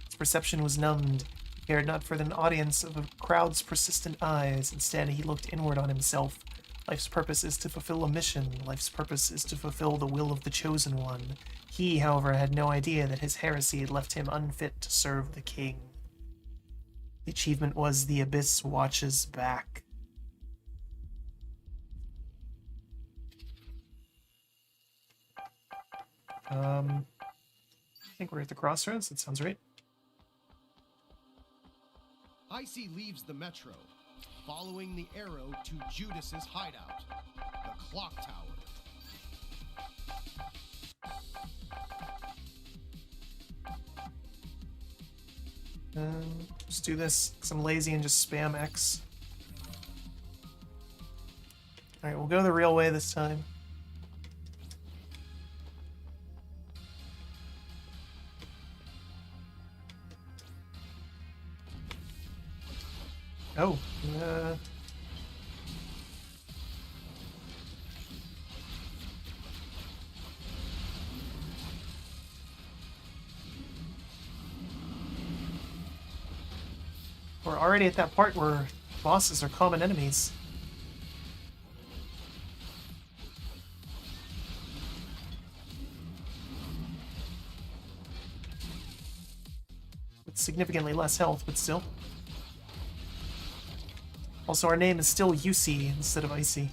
His perception was numbed. He cared not for an audience of a crowd's persistent eyes. Instead, he looked inward on himself. Life's purpose is to fulfill a mission. Life's purpose is to fulfill the will of the Chosen One. He, however, had no idea that his heresy had left him unfit to serve the king. The achievement was The Abyss Watches Back. I think we're at the crossroads. That sounds right. ICEY leaves the metro, following the arrow to Judas's hideout, the clock tower. Just do this because I'm lazy and just spam X. Alright, we'll go the real way this time. Oh, we're already at that part where bosses are common enemies. With significantly less health, but still. Also, our name is still ICEY instead of ICEY.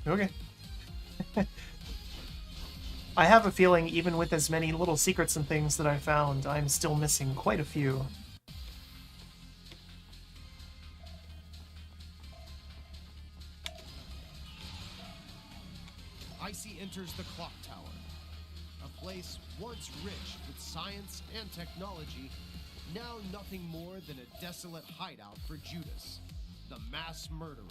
Okay. I have a feeling even with as many little secrets and things that I found, I'm still missing quite a few. ICEY enters the clock tower, a place once rich with science and technology, now nothing more than a desolate hideout for Judas, the mass murderer.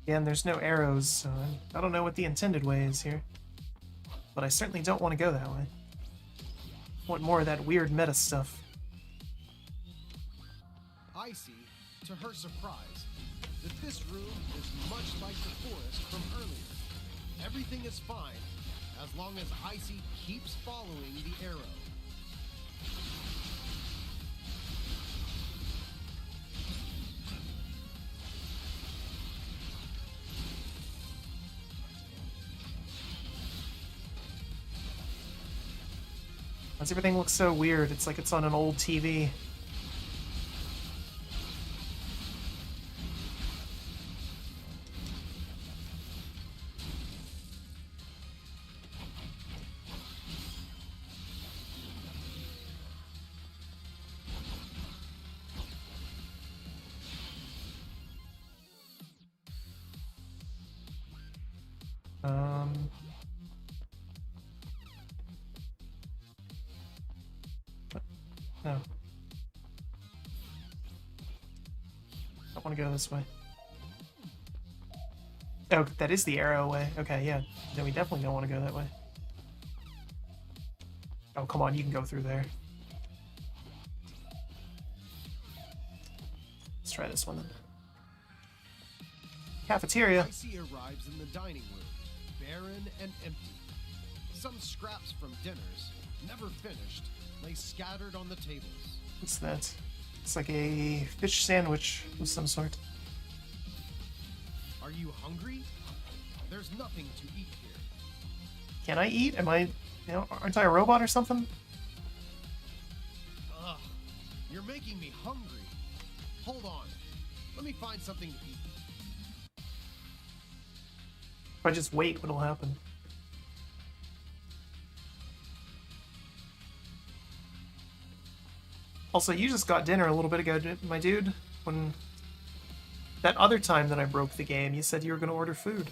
Again, there's no arrows, so I don't know what the intended way is here. But I certainly don't want to go that way. I want more of that weird meta stuff. ICEY, to her surprise, that this room is much like the forest from earlier. Everything is fine as long as ICEY keeps following the arrow. Why does everything look so weird? It's like it's on an old TV. No. I want to go this way. Oh, that is the arrow way. Okay, yeah. Then we definitely don't want to go that way. Oh, come on, you can go through there. Let's try this one then. Cafeteria. ICEY arrives in the dining room, barren and empty. Some scraps from dinners, never finished, lay scattered on the tables. What's that? It's like a fish sandwich of some sort. Are you hungry? There's nothing to eat here. Can I eat? Am I, aren't I a robot or something? Ugh, you're making me hungry. Hold on, let me find something to eat. If I just wait, what'll happen? Also, you just got dinner a little bit ago, my dude. When that other time that I broke the game, you said you were going to order food.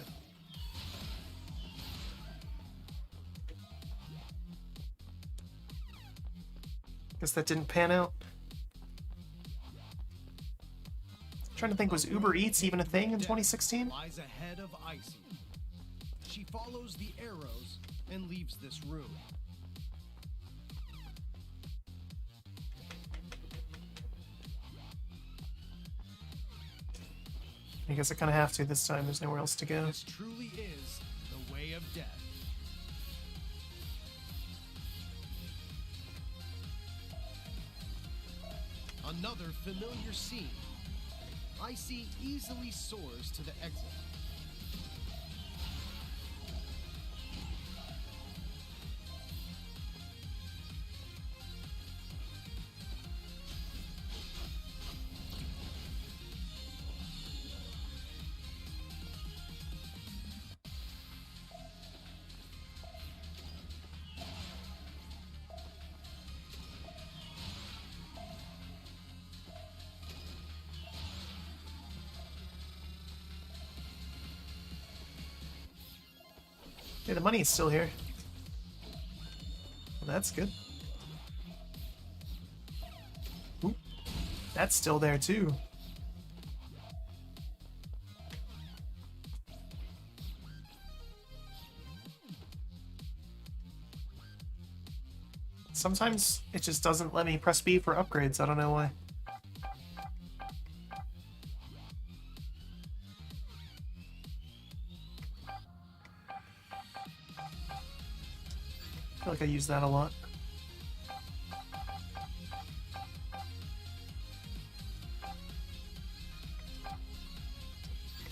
Guess that didn't pan out. I'm trying to think, was Uber Eats even a thing in 2016? Lies ahead of ICEY. She follows the arrows and leaves this room. I guess I kind of have to this time. There's nowhere else to go. This truly is the way of death. Another familiar scene. ICEY easily soars to the exit. Hey, the money is still here. Well, that's good. Oop. That's still there too. Sometimes it just doesn't let me press B for upgrades. I don't know why. I feel like I use that a lot.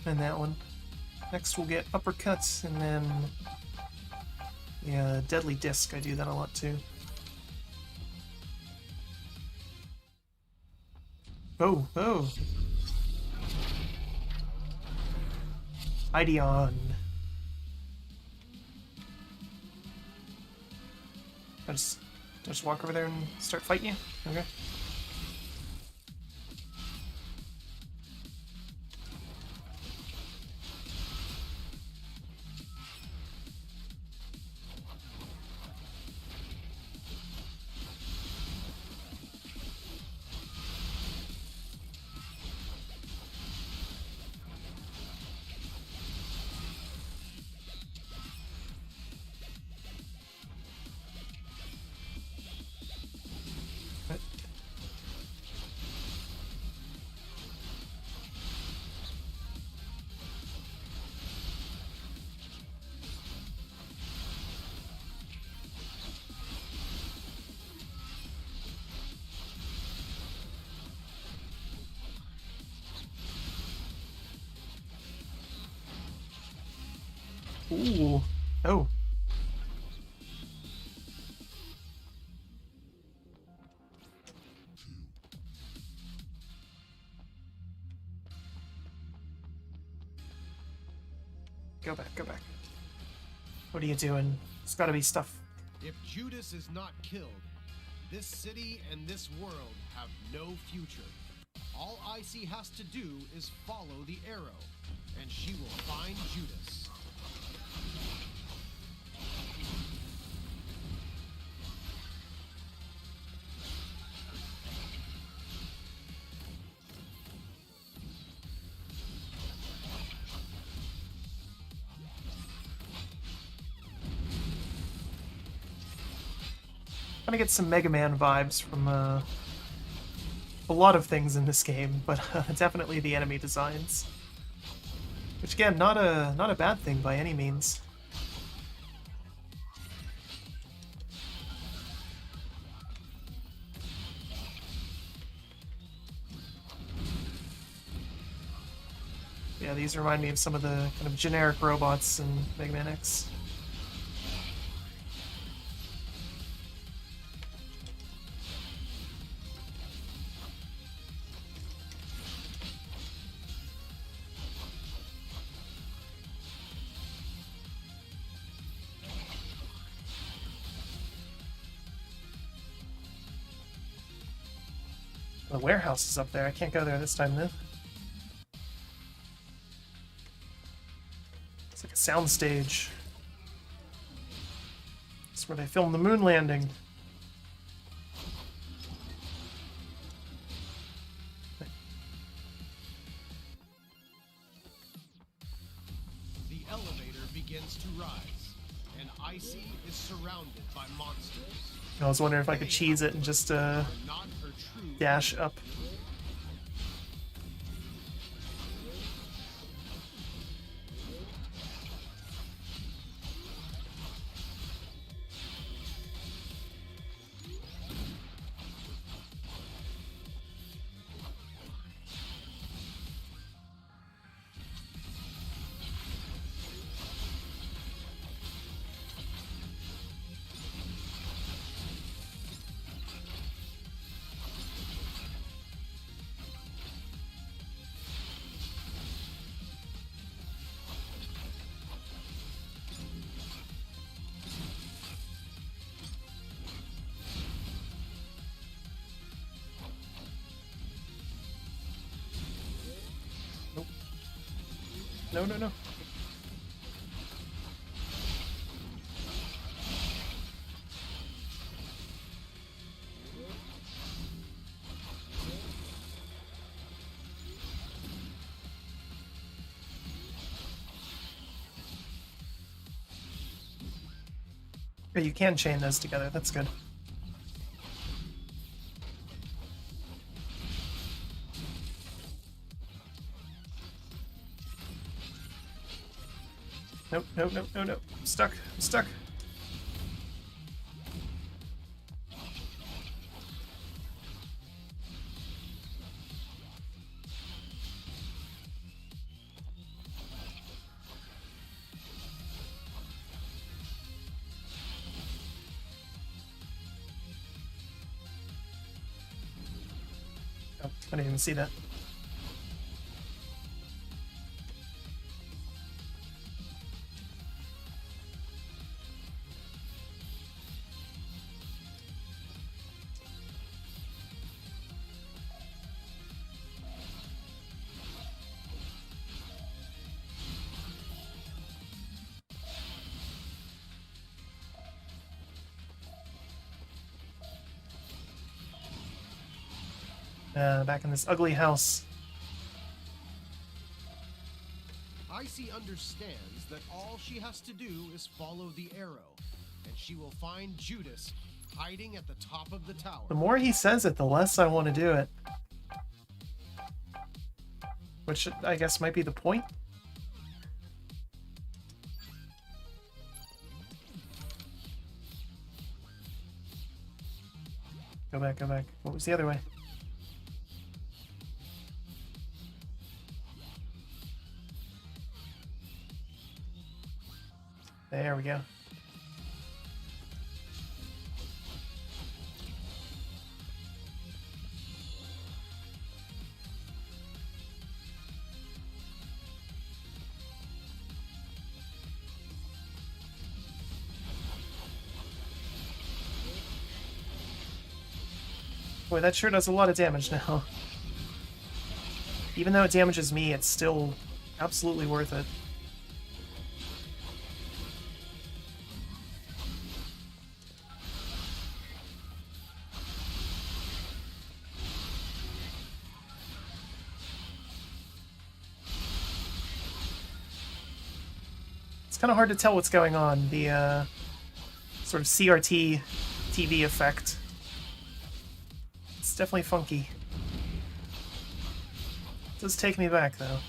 And that one. Next we'll get uppercuts, and then yeah, deadly disc. I do that a lot too. Oh, oh. Ideon. I just walk over there and start fighting you? Okay. Ooh. Oh. Go back, go back. What are you doing? It's gotta be stuff. If Judas is not killed, this city and this world have no future. All ICEY has to do is follow the arrow, and she will find Judas. I'm gonna get some Mega Man vibes from a lot of things in this game, but definitely the enemy designs. Which again, not a bad thing by any means. Yeah, these remind me of some of the kind of generic robots in Mega Man X. The warehouse is up there. I can't go there this time, though. It's like a soundstage. It's where they filmed the moon landing. The elevator begins to rise, and ICEY is surrounded by monsters. I was wondering if I could cheese it and just Not her true dash up. No, no, no. But you can chain those together, that's good. Nope, nope, nope, no, no. I'm stuck. I'm stuck. I didn't even see that. Back in this ugly house. ICEY understands that all she has to do is follow the arrow, and she will find Judas hiding at the top of the tower. The more he says it, the less I want to do it. Which I guess might be the point. Go back, go back. What was the other way? There we go. Boy, that sure does a lot of damage now. Even though it damages me, it's still absolutely worth it. It's kind of hard to tell what's going on. The sort of CRT TV effect. It's definitely funky. It does take me back, though.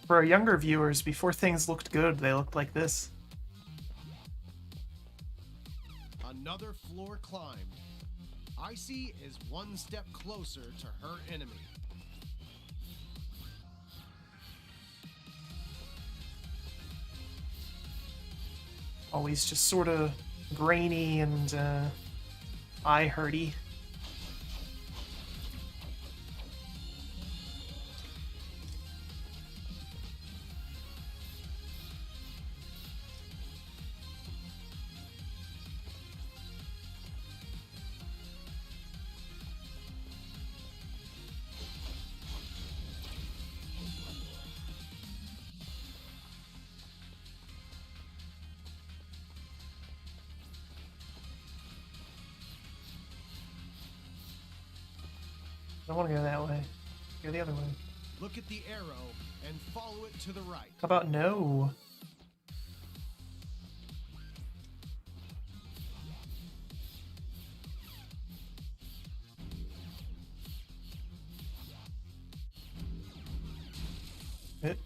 For our younger viewers, before things looked good, they looked like this. Another floor climbed. ICEY is one step closer to her enemy. Always just sort of grainy and eye-hurty. I don't want to go that way. Go the other way. Look at the arrow and follow it to the right. How about no? It.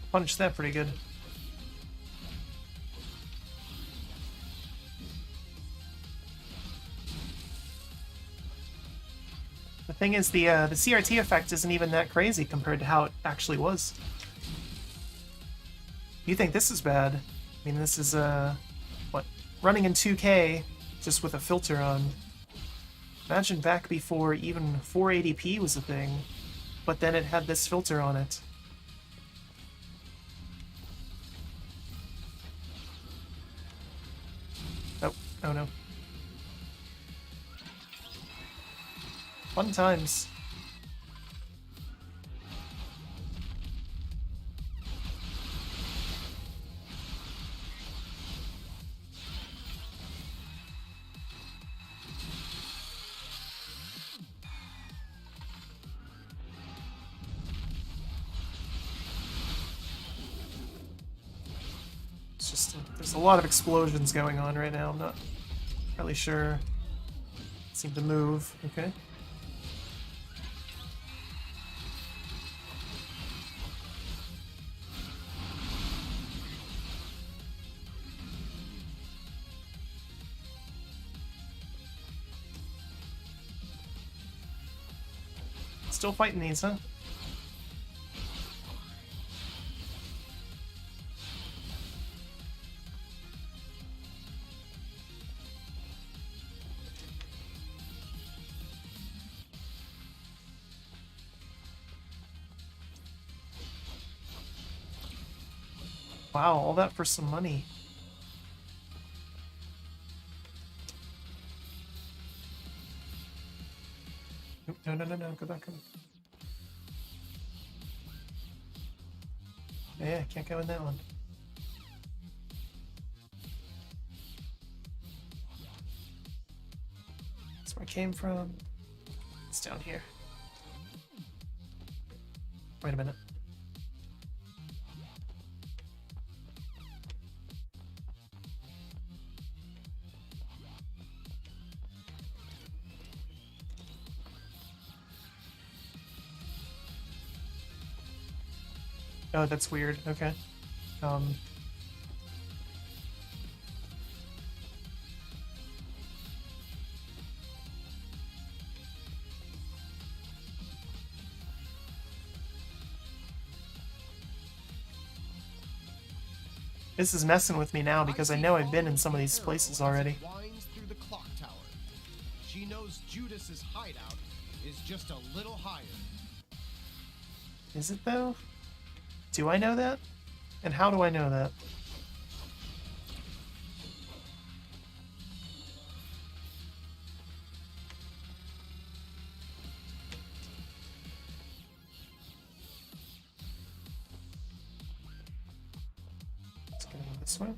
Punched that pretty good. The thing is, the CRT effect isn't even that crazy compared to how it actually was. You think this is bad? I mean, this is what, running in 2K just with a filter on. Imagine back before even 480p was a thing, but then it had this filter on it. Oh no. Fun times. It's just, there's a lot of explosions going on right now. I'm not really sure. Seem to move. Okay. Still fighting these, huh? Wow, all that for some money. Nope, no, no, no, no, go back, go back. Yeah, can't go in that one. That's where I came from. It's down here. Wait a minute. Oh, that's weird. Okay. This is messing with me now because I know I've been in some of these places already. Winds through the clock tower. She knows Judas's hideout is just a little higher. Is it though? Do I know that? And how do I know that? Let's go this way.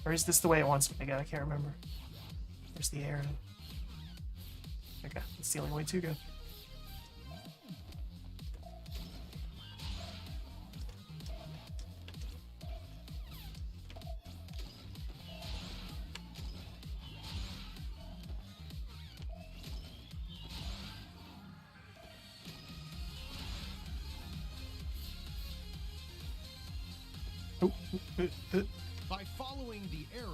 Or is this the way it wants me to go? I can't remember. Where's the arrow? Okay, it's the only way to go. By following the arrow,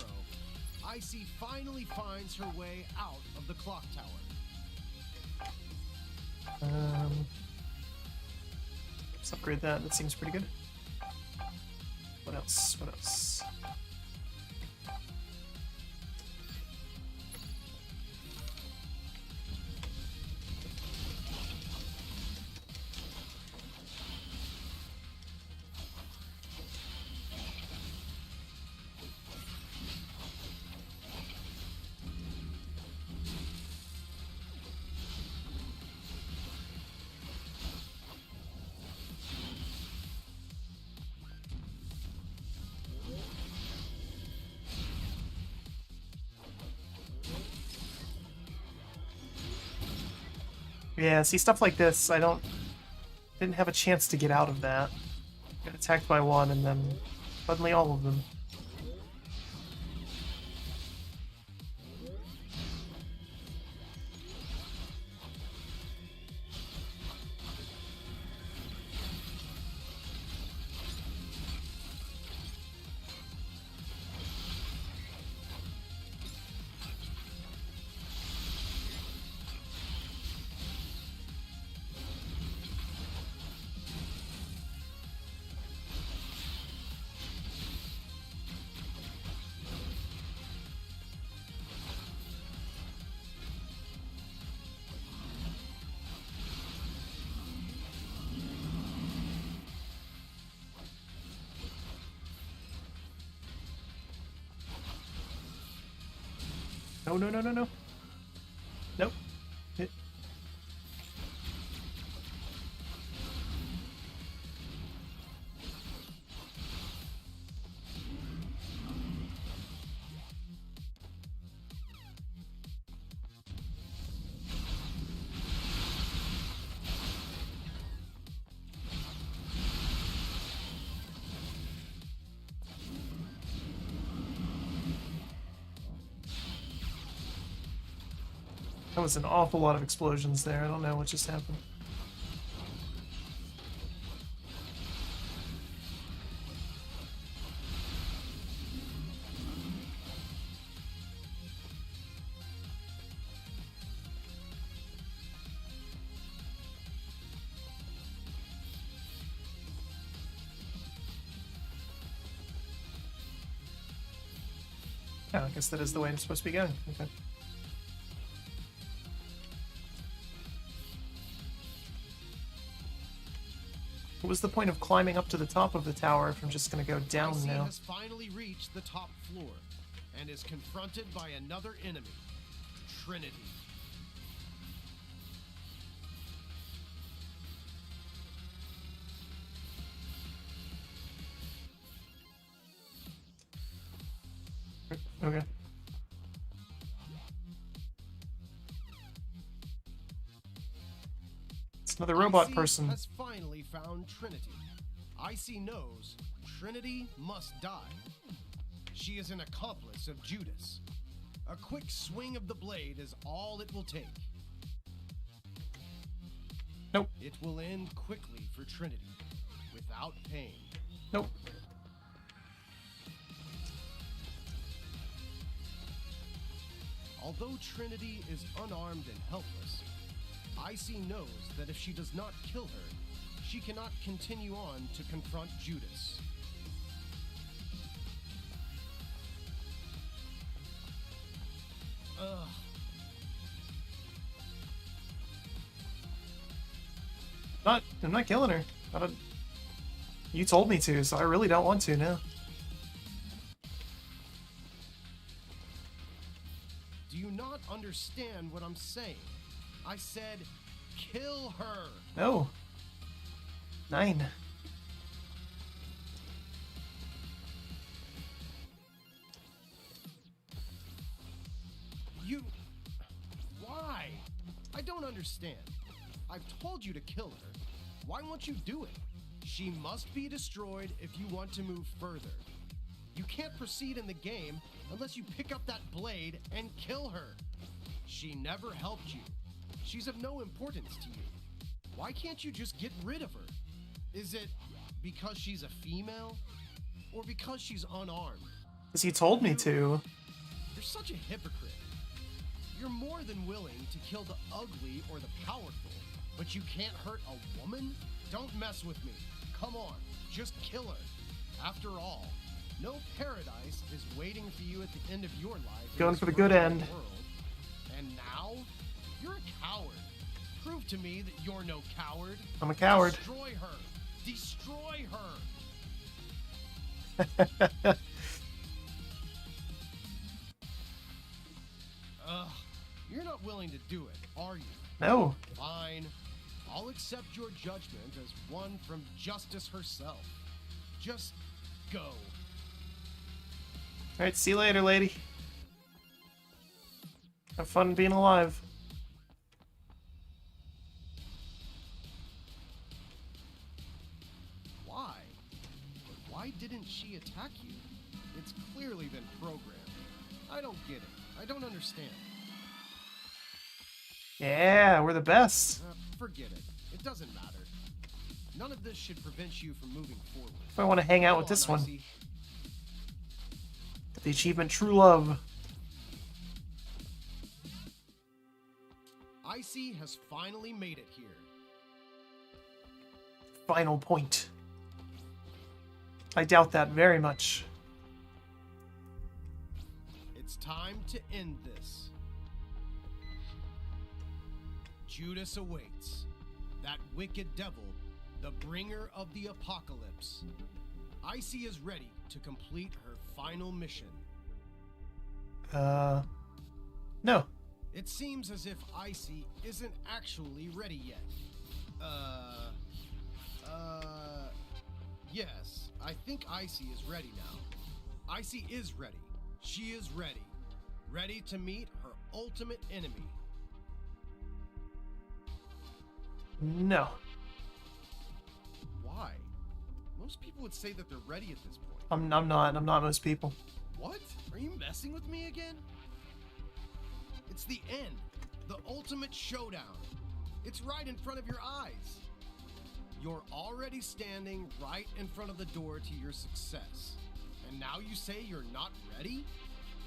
ICEY finally finds her way out of the clock tower. Let's upgrade that. That seems pretty good. What else? What else? Yeah, see, stuff like this, didn't have a chance to get out of that. Got attacked by one and then suddenly all of them. No, no, no, no, no. Nope. Hit. That was an awful lot of explosions there. I don't know what just happened. Oh, I guess that is the way it's supposed to be going. Okay. What was the point of climbing up to the top of the tower if I'm just going to go down ICEY now? has finally reached the top floor and is confronted by another enemy, Trinity. Okay. It's another robot ICEY person. has finally found Trinity. ICEY knows Trinity must die. She is an accomplice of Judas. A quick swing of the blade is all it will take. Nope. It will end quickly for Trinity, without pain. Nope. Although Trinity is unarmed and helpless, ICEY knows that if she does not kill her, she cannot continue on to confront Judas. Ugh. I'm not killing her. You told me to, so I really don't want to now. Do you not understand what I'm saying? I said, kill her. No. 9. Why? I don't understand. I've told you to kill her. Why won't you do it? She must be destroyed if you want to move further. You can't proceed in the game unless you pick up that blade and kill her. She never helped you. She's of no importance to you. Why can't you just get rid of her? Is it because she's a female? Or because she's unarmed? Because he told me to. You're such a hypocrite. You're more than willing to kill the ugly or the powerful, but you can't hurt a woman? Don't mess with me. Come on, just kill her. After all, no paradise is waiting for you at the end of your life. Going for the good end. World. And now, you're a coward. Prove to me that you're no coward. I'm a coward. Destroy her. Destroy her. Ugh. You're not willing to do it, are you? No. Fine. I'll accept your judgment as one from justice herself. Just go. Alright, see you later, lady. Have fun being alive. Why? Why didn't she attack you? It's clearly been programmed. I don't get it. I don't understand. Yeah, we're the best. Forget it. It doesn't matter. None of this should prevent you from moving forward. If I want to hang out with this one. Get the achievement True Love. ICEY has finally made it here. Final point. I doubt that very much. It's time to end this. Judas awaits. That wicked devil, the bringer of the apocalypse. ICEY is ready to complete her final mission. No. It seems as if ICEY isn't actually ready yet. Yes, I think ICEY is ready now. ICEY is ready. She is ready. Ready to meet her ultimate enemy. No. Why? Most people would say that they're ready at this point. I'm not. I'm not most people. What? Are you messing with me again? It's the end. The ultimate showdown. It's right in front of your eyes. You're already standing right in front of the door to your success. And now you say you're not ready?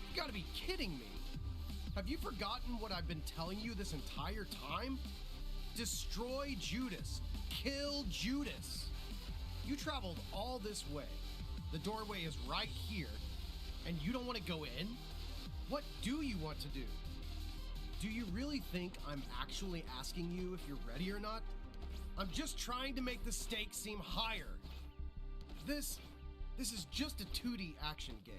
You gotta be kidding me. Have you forgotten what I've been telling you this entire time? Destroy Judas. Kill Judas. You traveled all this way. The doorway is right here. And you don't want to go in? What do you want to do? Do you really think I'm actually asking you if you're ready or not? I'm just trying to make the stakes seem higher. This is just a 2D action game.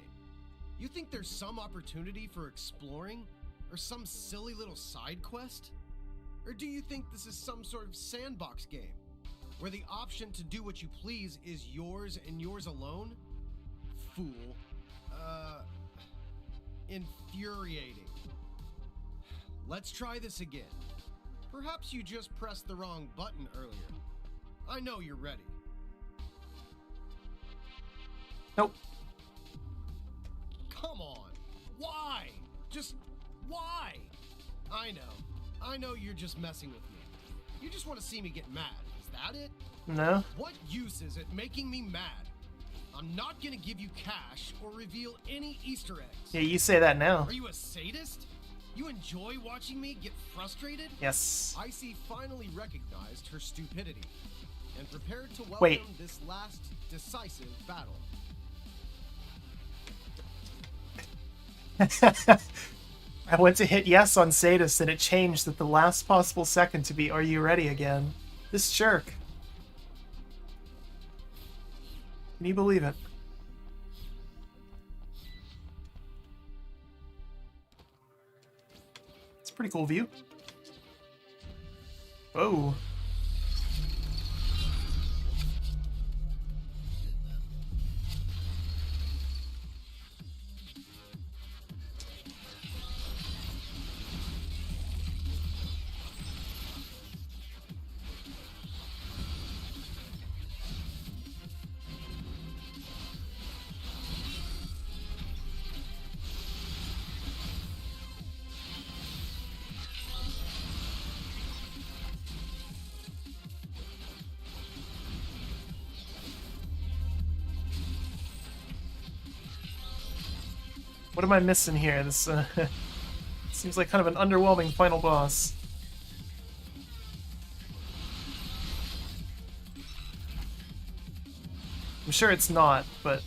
You think there's some opportunity for exploring? Or some silly little side quest? Or do you think this is some sort of sandbox game, where the option to do what you please is yours and yours alone? Fool. Infuriating. Let's try this again. Perhaps you just pressed the wrong button earlier. I know you're ready. Nope. Come on. Why? Just why? I know you're just messing with me. You just want to see me get mad. Is that it? No. What use is it making me mad? I'm not gonna give you cash or reveal any Easter eggs. Yeah, you say that now. Are you a sadist? You enjoy watching me get frustrated? Yes. ICEY finally recognized her stupidity and prepared to welcome this last decisive battle. I went to hit yes on sadist and it changed at the last possible second to be are you ready again? This jerk. Can you believe it? It's a pretty cool view. Whoa. What am I missing here? This seems like kind of an underwhelming final boss. I'm sure it's not, but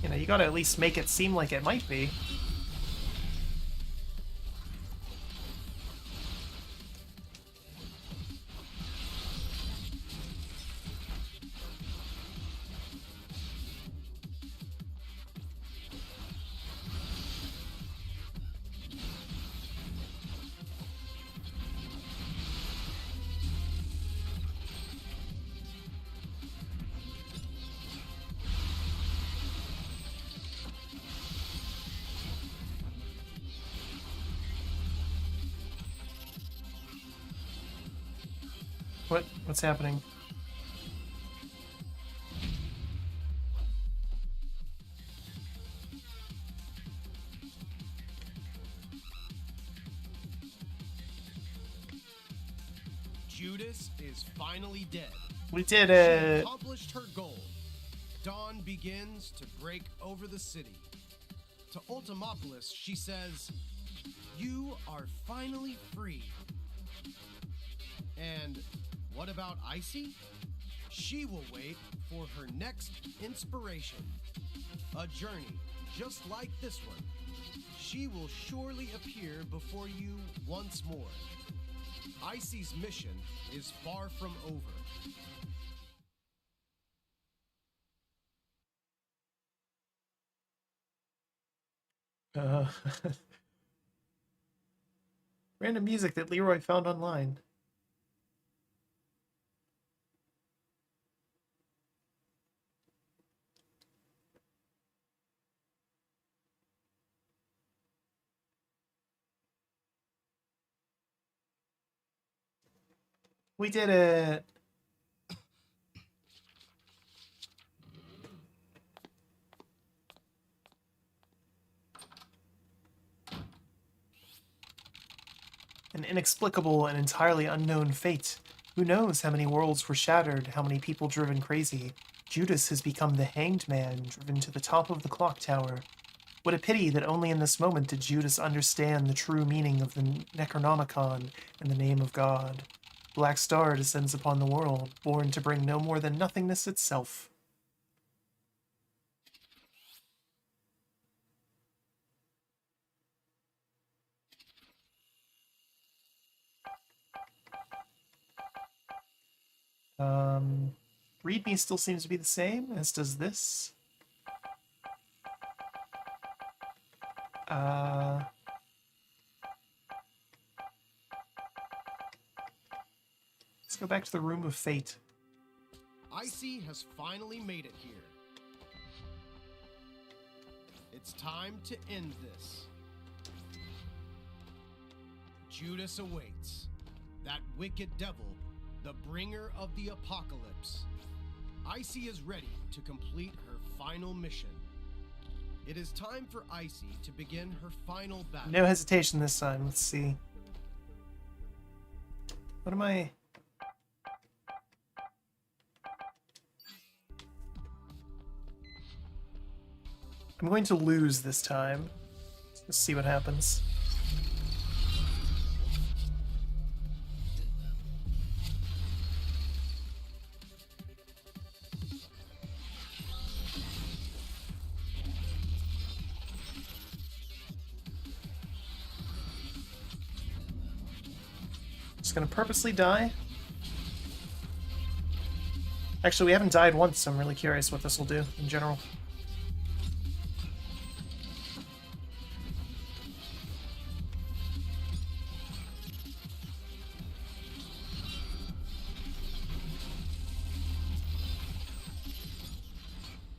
you know, you gotta at least make it seem like it might be. What's happening? Judas is finally dead. We did She it. accomplished her goal. Dawn begins to break over the city. To Ultimopolis, she says, "You are finally free." And what about ICEY? She will wait for her next inspiration. A journey just like this one. She will surely appear before you once more. ICEY's mission is far from over. Random music that Leroy found online. We did it. An inexplicable and entirely unknown fate. Who knows how many worlds were shattered, how many people driven crazy. Judas has become the hanged man, driven to the top of the clock tower. What a pity that only in this moment did Judas understand the true meaning of the Necronomicon and the name of God. Black Star descends upon the world, born to bring no more than nothingness itself. README still seems to be the same, as does this. Let's go back to the Room of Fate. ICEY has finally made it here. It's time to end this. Judas awaits. That wicked devil, the bringer of the apocalypse. ICEY is ready to complete her final mission. It is time for ICEY to begin her final battle. No hesitation this time. Let's see. What am I... I'm going to lose this time. Let's see what happens. Just gonna purposely die. Actually, we haven't died once, so I'm really curious what this will do in general.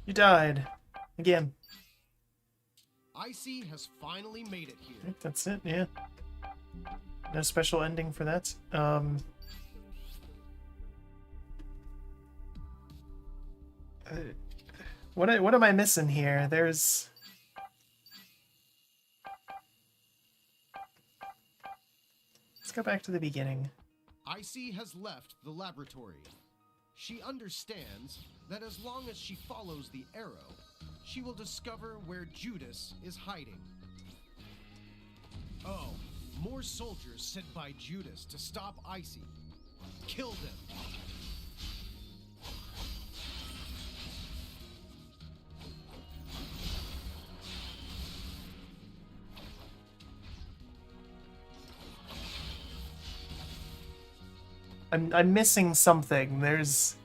You died. Again. ICEY has finally made it here. I think that's it, yeah. No special ending for that. What am I missing here? There's... Let's go back to the beginning. ICEY has left the laboratory. She understands that as long as she follows the arrow, she will discover where Judas is hiding. Oh, more soldiers sent by Judas to stop ICEY. Kill them. I'm missing something. There's...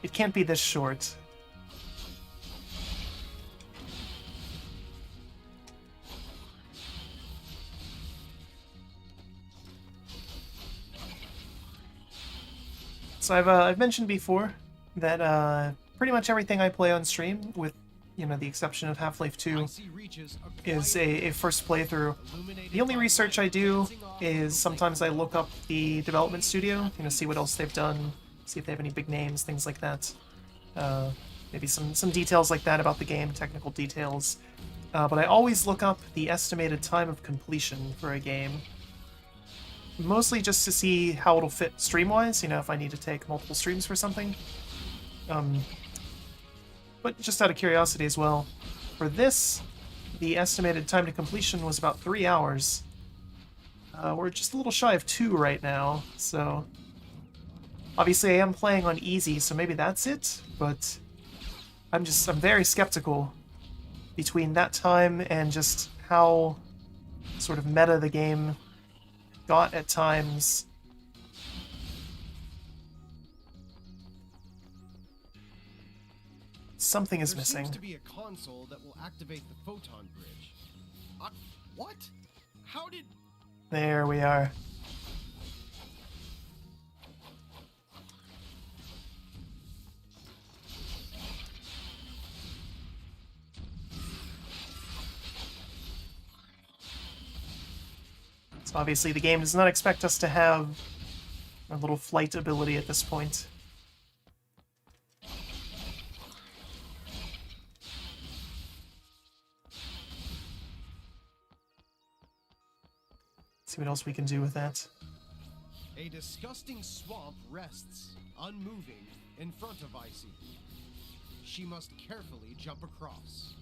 It can't be this short. So I've mentioned before that pretty much everything I play on stream, with the exception of Half-Life 2, is a first playthrough. The only research I do is sometimes I look up the development studio, see what else they've done, see if they have any big names, things like that. Maybe some details like that about the game, technical details. But I always look up the estimated time of completion for a game. Mostly just to see how it'll fit stream-wise, if I need to take multiple streams for something. But just out of curiosity as well, for this, the estimated time to completion was about 3 hours. We're just a little shy of 2 right now, so... Obviously I am playing on easy, so maybe that's it, but I'm very skeptical between that time and just how sort of meta the game got at times. Something is missing. There seems to be a console that will activate the photon bridge. What? How did... There we are. So obviously the game does not expect us to have a little flight ability at this point. See what else we can do with that. A disgusting swamp rests, unmoving, in front of ICEY. She must carefully jump across.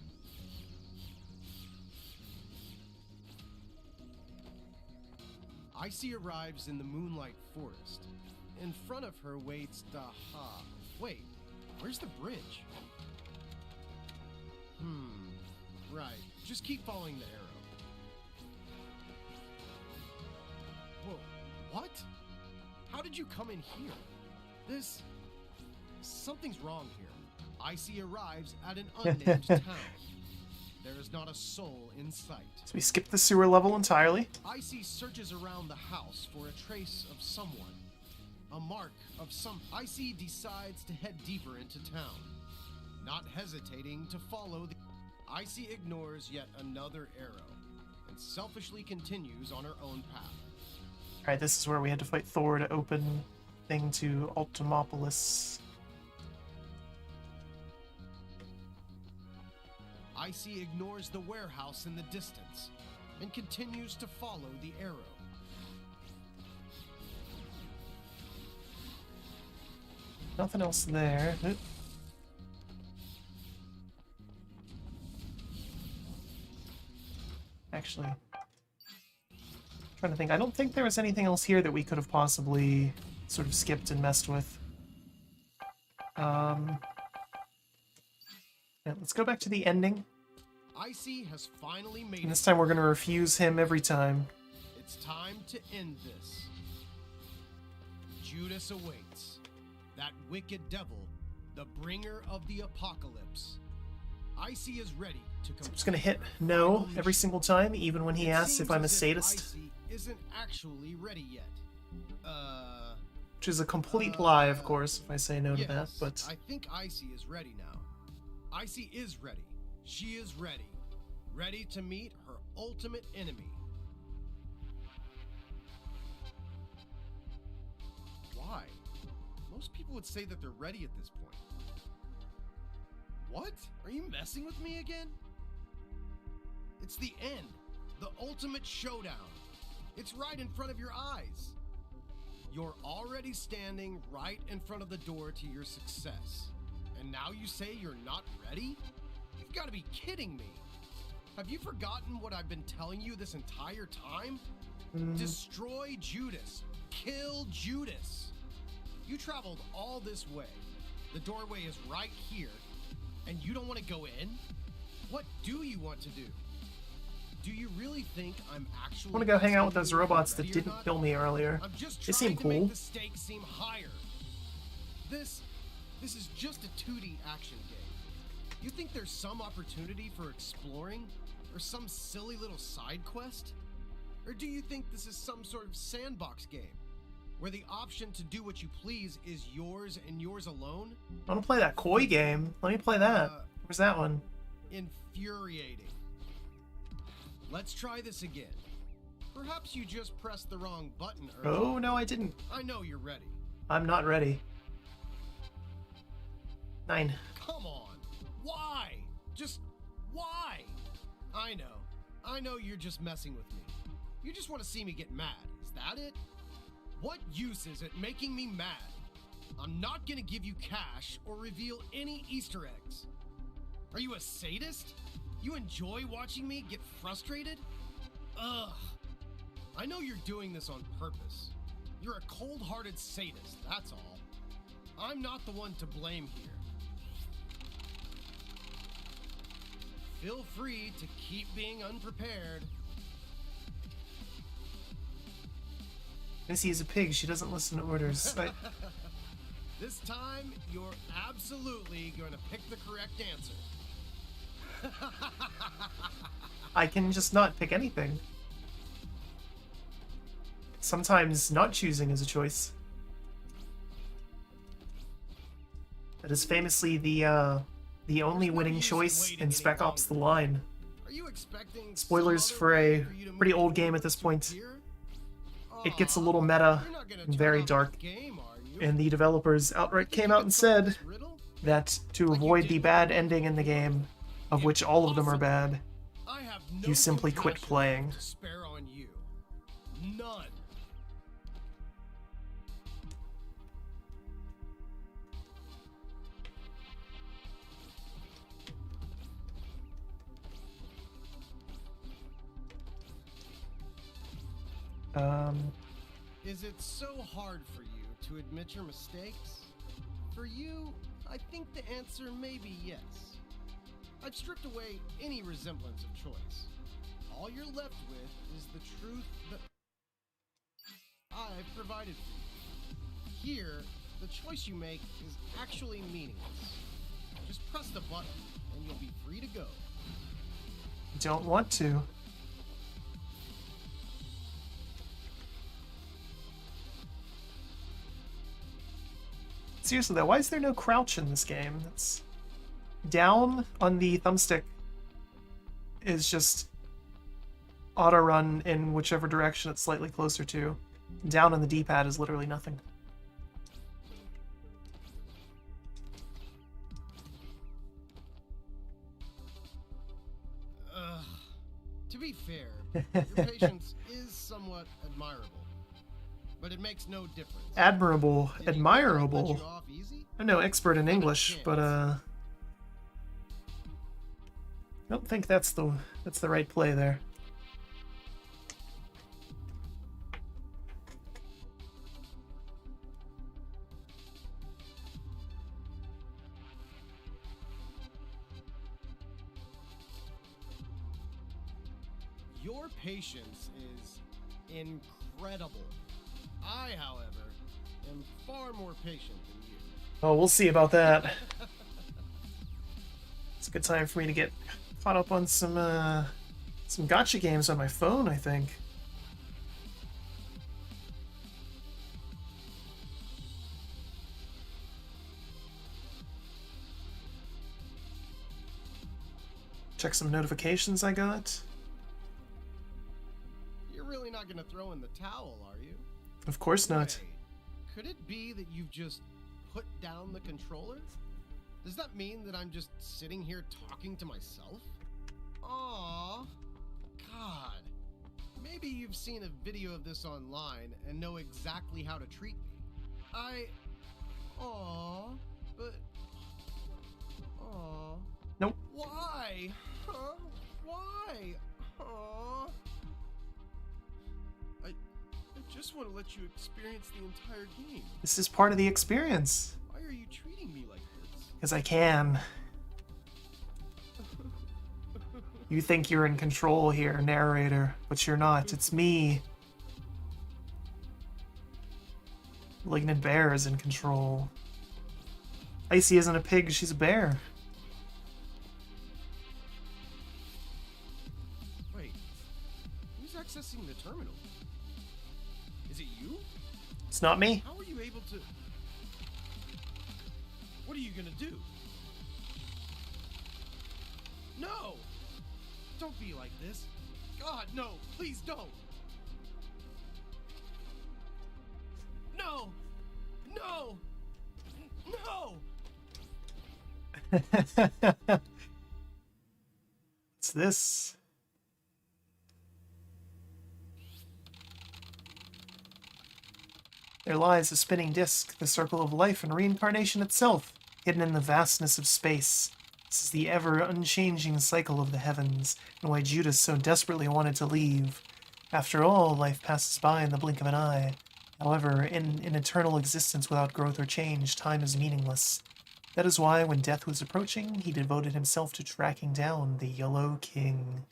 ICEY arrives in the Moonlight Forest. In front of her waits Daha. Wait, where's the bridge? Right. Just keep following the arrow. Whoa, what? How did you come in here? Something's wrong here. ICEY arrives at an unnamed town. There is not a soul in sight. So we skipped the sewer level entirely. ICEY searches around the house for a trace of someone. A mark of some. ICEY decides to head deeper into town. Not hesitating to follow the. ICEY ignores yet another arrow and selfishly continues on her own path. Alright, this is where we had to fight Thor to open thing to Ultimopolis. ICEY ignores the warehouse in the distance and continues to follow the arrow. Nothing else there. Oop. Actually, trying to think. I don't think there was anything else here that we could have possibly sort of skipped and messed with. Yeah, let's go back to the ending. ICEY has finally made And this it. time we're going to refuse him every time. It's time to end this. Judas awaits. That wicked devil, the bringer of the apocalypse. ICEY is ready to I'm just going to hit no every single time, even when he asks if I'm a sadist. ICEY isn't actually ready yet. Which is a complete lie, of course, if I say no to Yes, that, but... I think ICEY is ready now. ICEY is ready. She is ready. Ready to meet her ultimate enemy. Why? Most people would say that they're ready at this point. What? Are you messing with me again? It's the end. The ultimate showdown. It's right in front of your eyes. You're already standing right in front of the door to your success. And now you say you're not ready? You've got to be kidding me. Have you forgotten what I've been telling you this entire time? Destroy Judas. Kill Judas. You traveled all this way. The doorway is right here. And you don't want to go in? What do you want to do? Do you really think I'm actually... I want to go hang out with those asking you if robots you're that ready or didn't not? kill me earlier. I'm just They trying seem to cool. make the stakes seem higher. This is just a 2D action game. You think there's some opportunity for exploring? Or some silly little side quest? Or do you think this is some sort of sandbox game? Where the option to do what you please is yours and yours alone? I want to play that koi game. Let me play that. Where's that one? Infuriating. Let's try this again. Perhaps you just pressed the wrong button earlier. Oh, no, I didn't. I know you're ready. I'm not ready. 9. Come on. Why? Just why? I know you're just messing with me. You just want to see me get mad. Is that it? What use is it making me mad? I'm not gonna give you cash or reveal any Easter eggs. Are you a sadist? You enjoy watching me get frustrated? Ugh. I know you're doing this on purpose. You're a cold-hearted sadist, that's all. I'm not the one to blame here. Feel free to keep being unprepared. Missy is a pig. She doesn't listen to orders. This time, you're absolutely going to pick the correct answer. I can just not pick anything. Sometimes not choosing is a choice. That is famously the only winning choice in Spec Ops: The Line. Are you expecting Spoilers some other for way a for you to pretty move old game forward at this to point. here? It gets a Aw, little meta you're not gonna and turn very off the dark, game, are you? and the developers outright came out and said that to avoid the bad ending in the game, of which all of them are bad, I have no you simply quit compassion playing. to spare on you. None. Is it so hard for you to admit your mistakes? For you, I think the answer may be yes. I've stripped away any resemblance of choice. All you're left with is the truth that I've provided for you. here, the choice you make is actually meaningless. Just press the button, and you'll be free to go. Don't want to. Seriously though, why is there no crouch in this game? It's down on the thumbstick is just auto run in whichever direction it's slightly closer to. Down on the D-pad is literally nothing. To be fair, your patience is somewhat admirable, but it makes no difference. Admirable, Did he really admirable. let you off easy? I'm no expert in English, but I don't think that's the right play there. Your patience is incredible. I, however, am far more patient than you. Oh, we'll see about that. It's a good time for me to get caught up on some gacha games on my phone, I think. Check some notifications I got. You're really not gonna throw in the towel, are you? Of course not. Wait, could it be that you've just put down the controller? Does that mean that I'm just sitting here talking to myself? Aww. God. Maybe you've seen a video of this online and know exactly how to treat me. Aww. But... Aww. Nope. Why? Huh? Why? Aww. I just want to let you experience the entire game. This is part of the experience. Why are you treating me like this? Because I can. You think you're in control here, narrator, but you're not. It's me. Malignant Bear is in control. ICEY isn't a pig, she's a bear. Wait, who's accessing the terminal? Is it you? It's not me. How are you able to... What are you gonna do? No! Don't be like this. God, no! Please don't! No! No! No! What's this? There lies a spinning disk, the circle of life and reincarnation itself, hidden in the vastness of space. This is the ever unchanging cycle of the heavens, and why Judas so desperately wanted to leave. After all, life passes by in the blink of an eye. However, in an eternal existence without growth or change, time is meaningless. That is why, when death was approaching, he devoted himself to tracking down the Yellow King.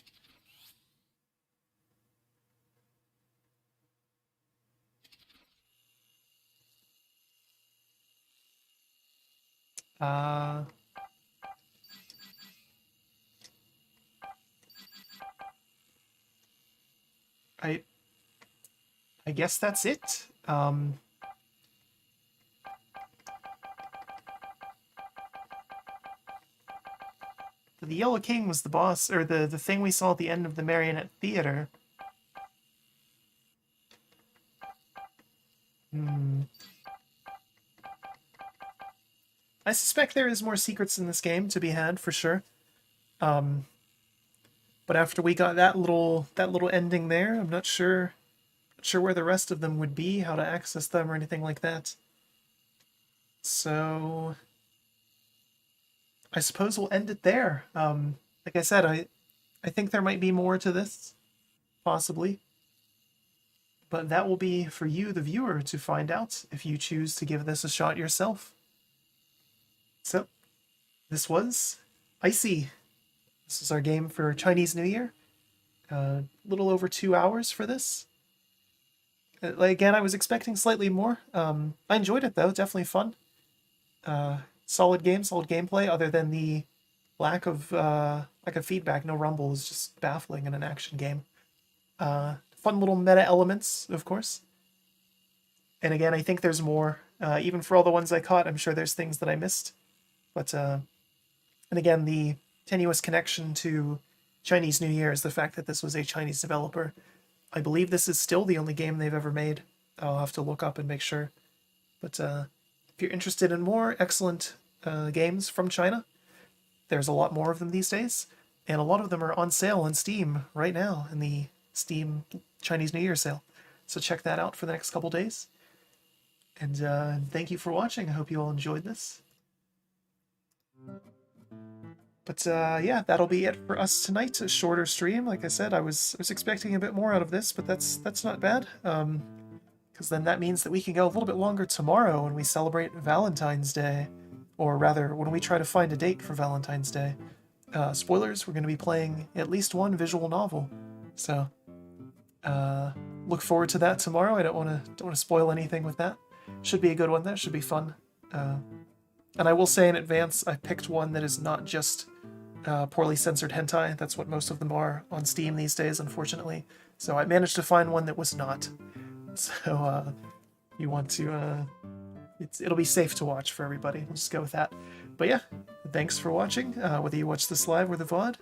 I guess that's it. The Yellow King was the boss, or the thing we saw at the end of the Marionette Theater. I suspect there is more secrets in this game to be had, for sure. But after we got that little ending there, I'm not sure where the rest of them would be, how to access them, or anything like that. So I suppose we'll end it there. Like I said, I think there might be more to this, possibly. But that will be for you, the viewer, to find out if you choose to give this a shot yourself. So, this was ICEY. This is our game for Chinese New Year. A little over 2 hours for this. Like, again, I was expecting slightly more. I enjoyed it though, definitely fun. Solid game, solid gameplay. Other than the lack of feedback, no rumble is just baffling in an action game. Fun little meta elements, of course. And again, I think there's more. Even for all the ones I caught, I'm sure there's things that I missed. But and again, the tenuous connection to Chinese New Year is the fact that this was a Chinese developer. I believe this is still the only game they've ever made. I'll have to look up and make sure. But if you're interested in more excellent games from China, there's a lot more of them these days. And a lot of them are on sale on Steam right now in the Steam Chinese New Year sale. So check that out for the next couple days. And thank you for watching. I hope you all enjoyed this. But yeah, that'll be it for us tonight. A shorter stream. Like I said, I was expecting a bit more out of this, but that's not bad. Because then that means that we can go a little bit longer tomorrow when we celebrate Valentine's Day. Or rather, when we try to find a date for Valentine's Day. Spoilers, we're going to be playing at least one visual novel. So, look forward to that tomorrow. I don't want to spoil anything with that. Should be a good one. That should be fun. And I will say in advance, I picked one that is not just poorly censored hentai. That's what most of them are on Steam these days, unfortunately. So I managed to find one that was not. So you want to... it'll be safe to watch for everybody. We'll just go with that. But yeah, thanks for watching. Whether you watch this live or the VOD,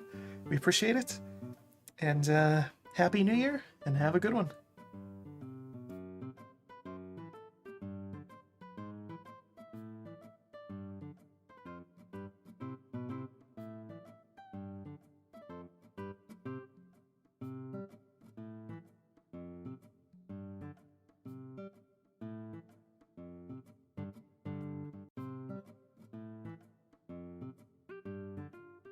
we appreciate it. And Happy New Year, and have a good one.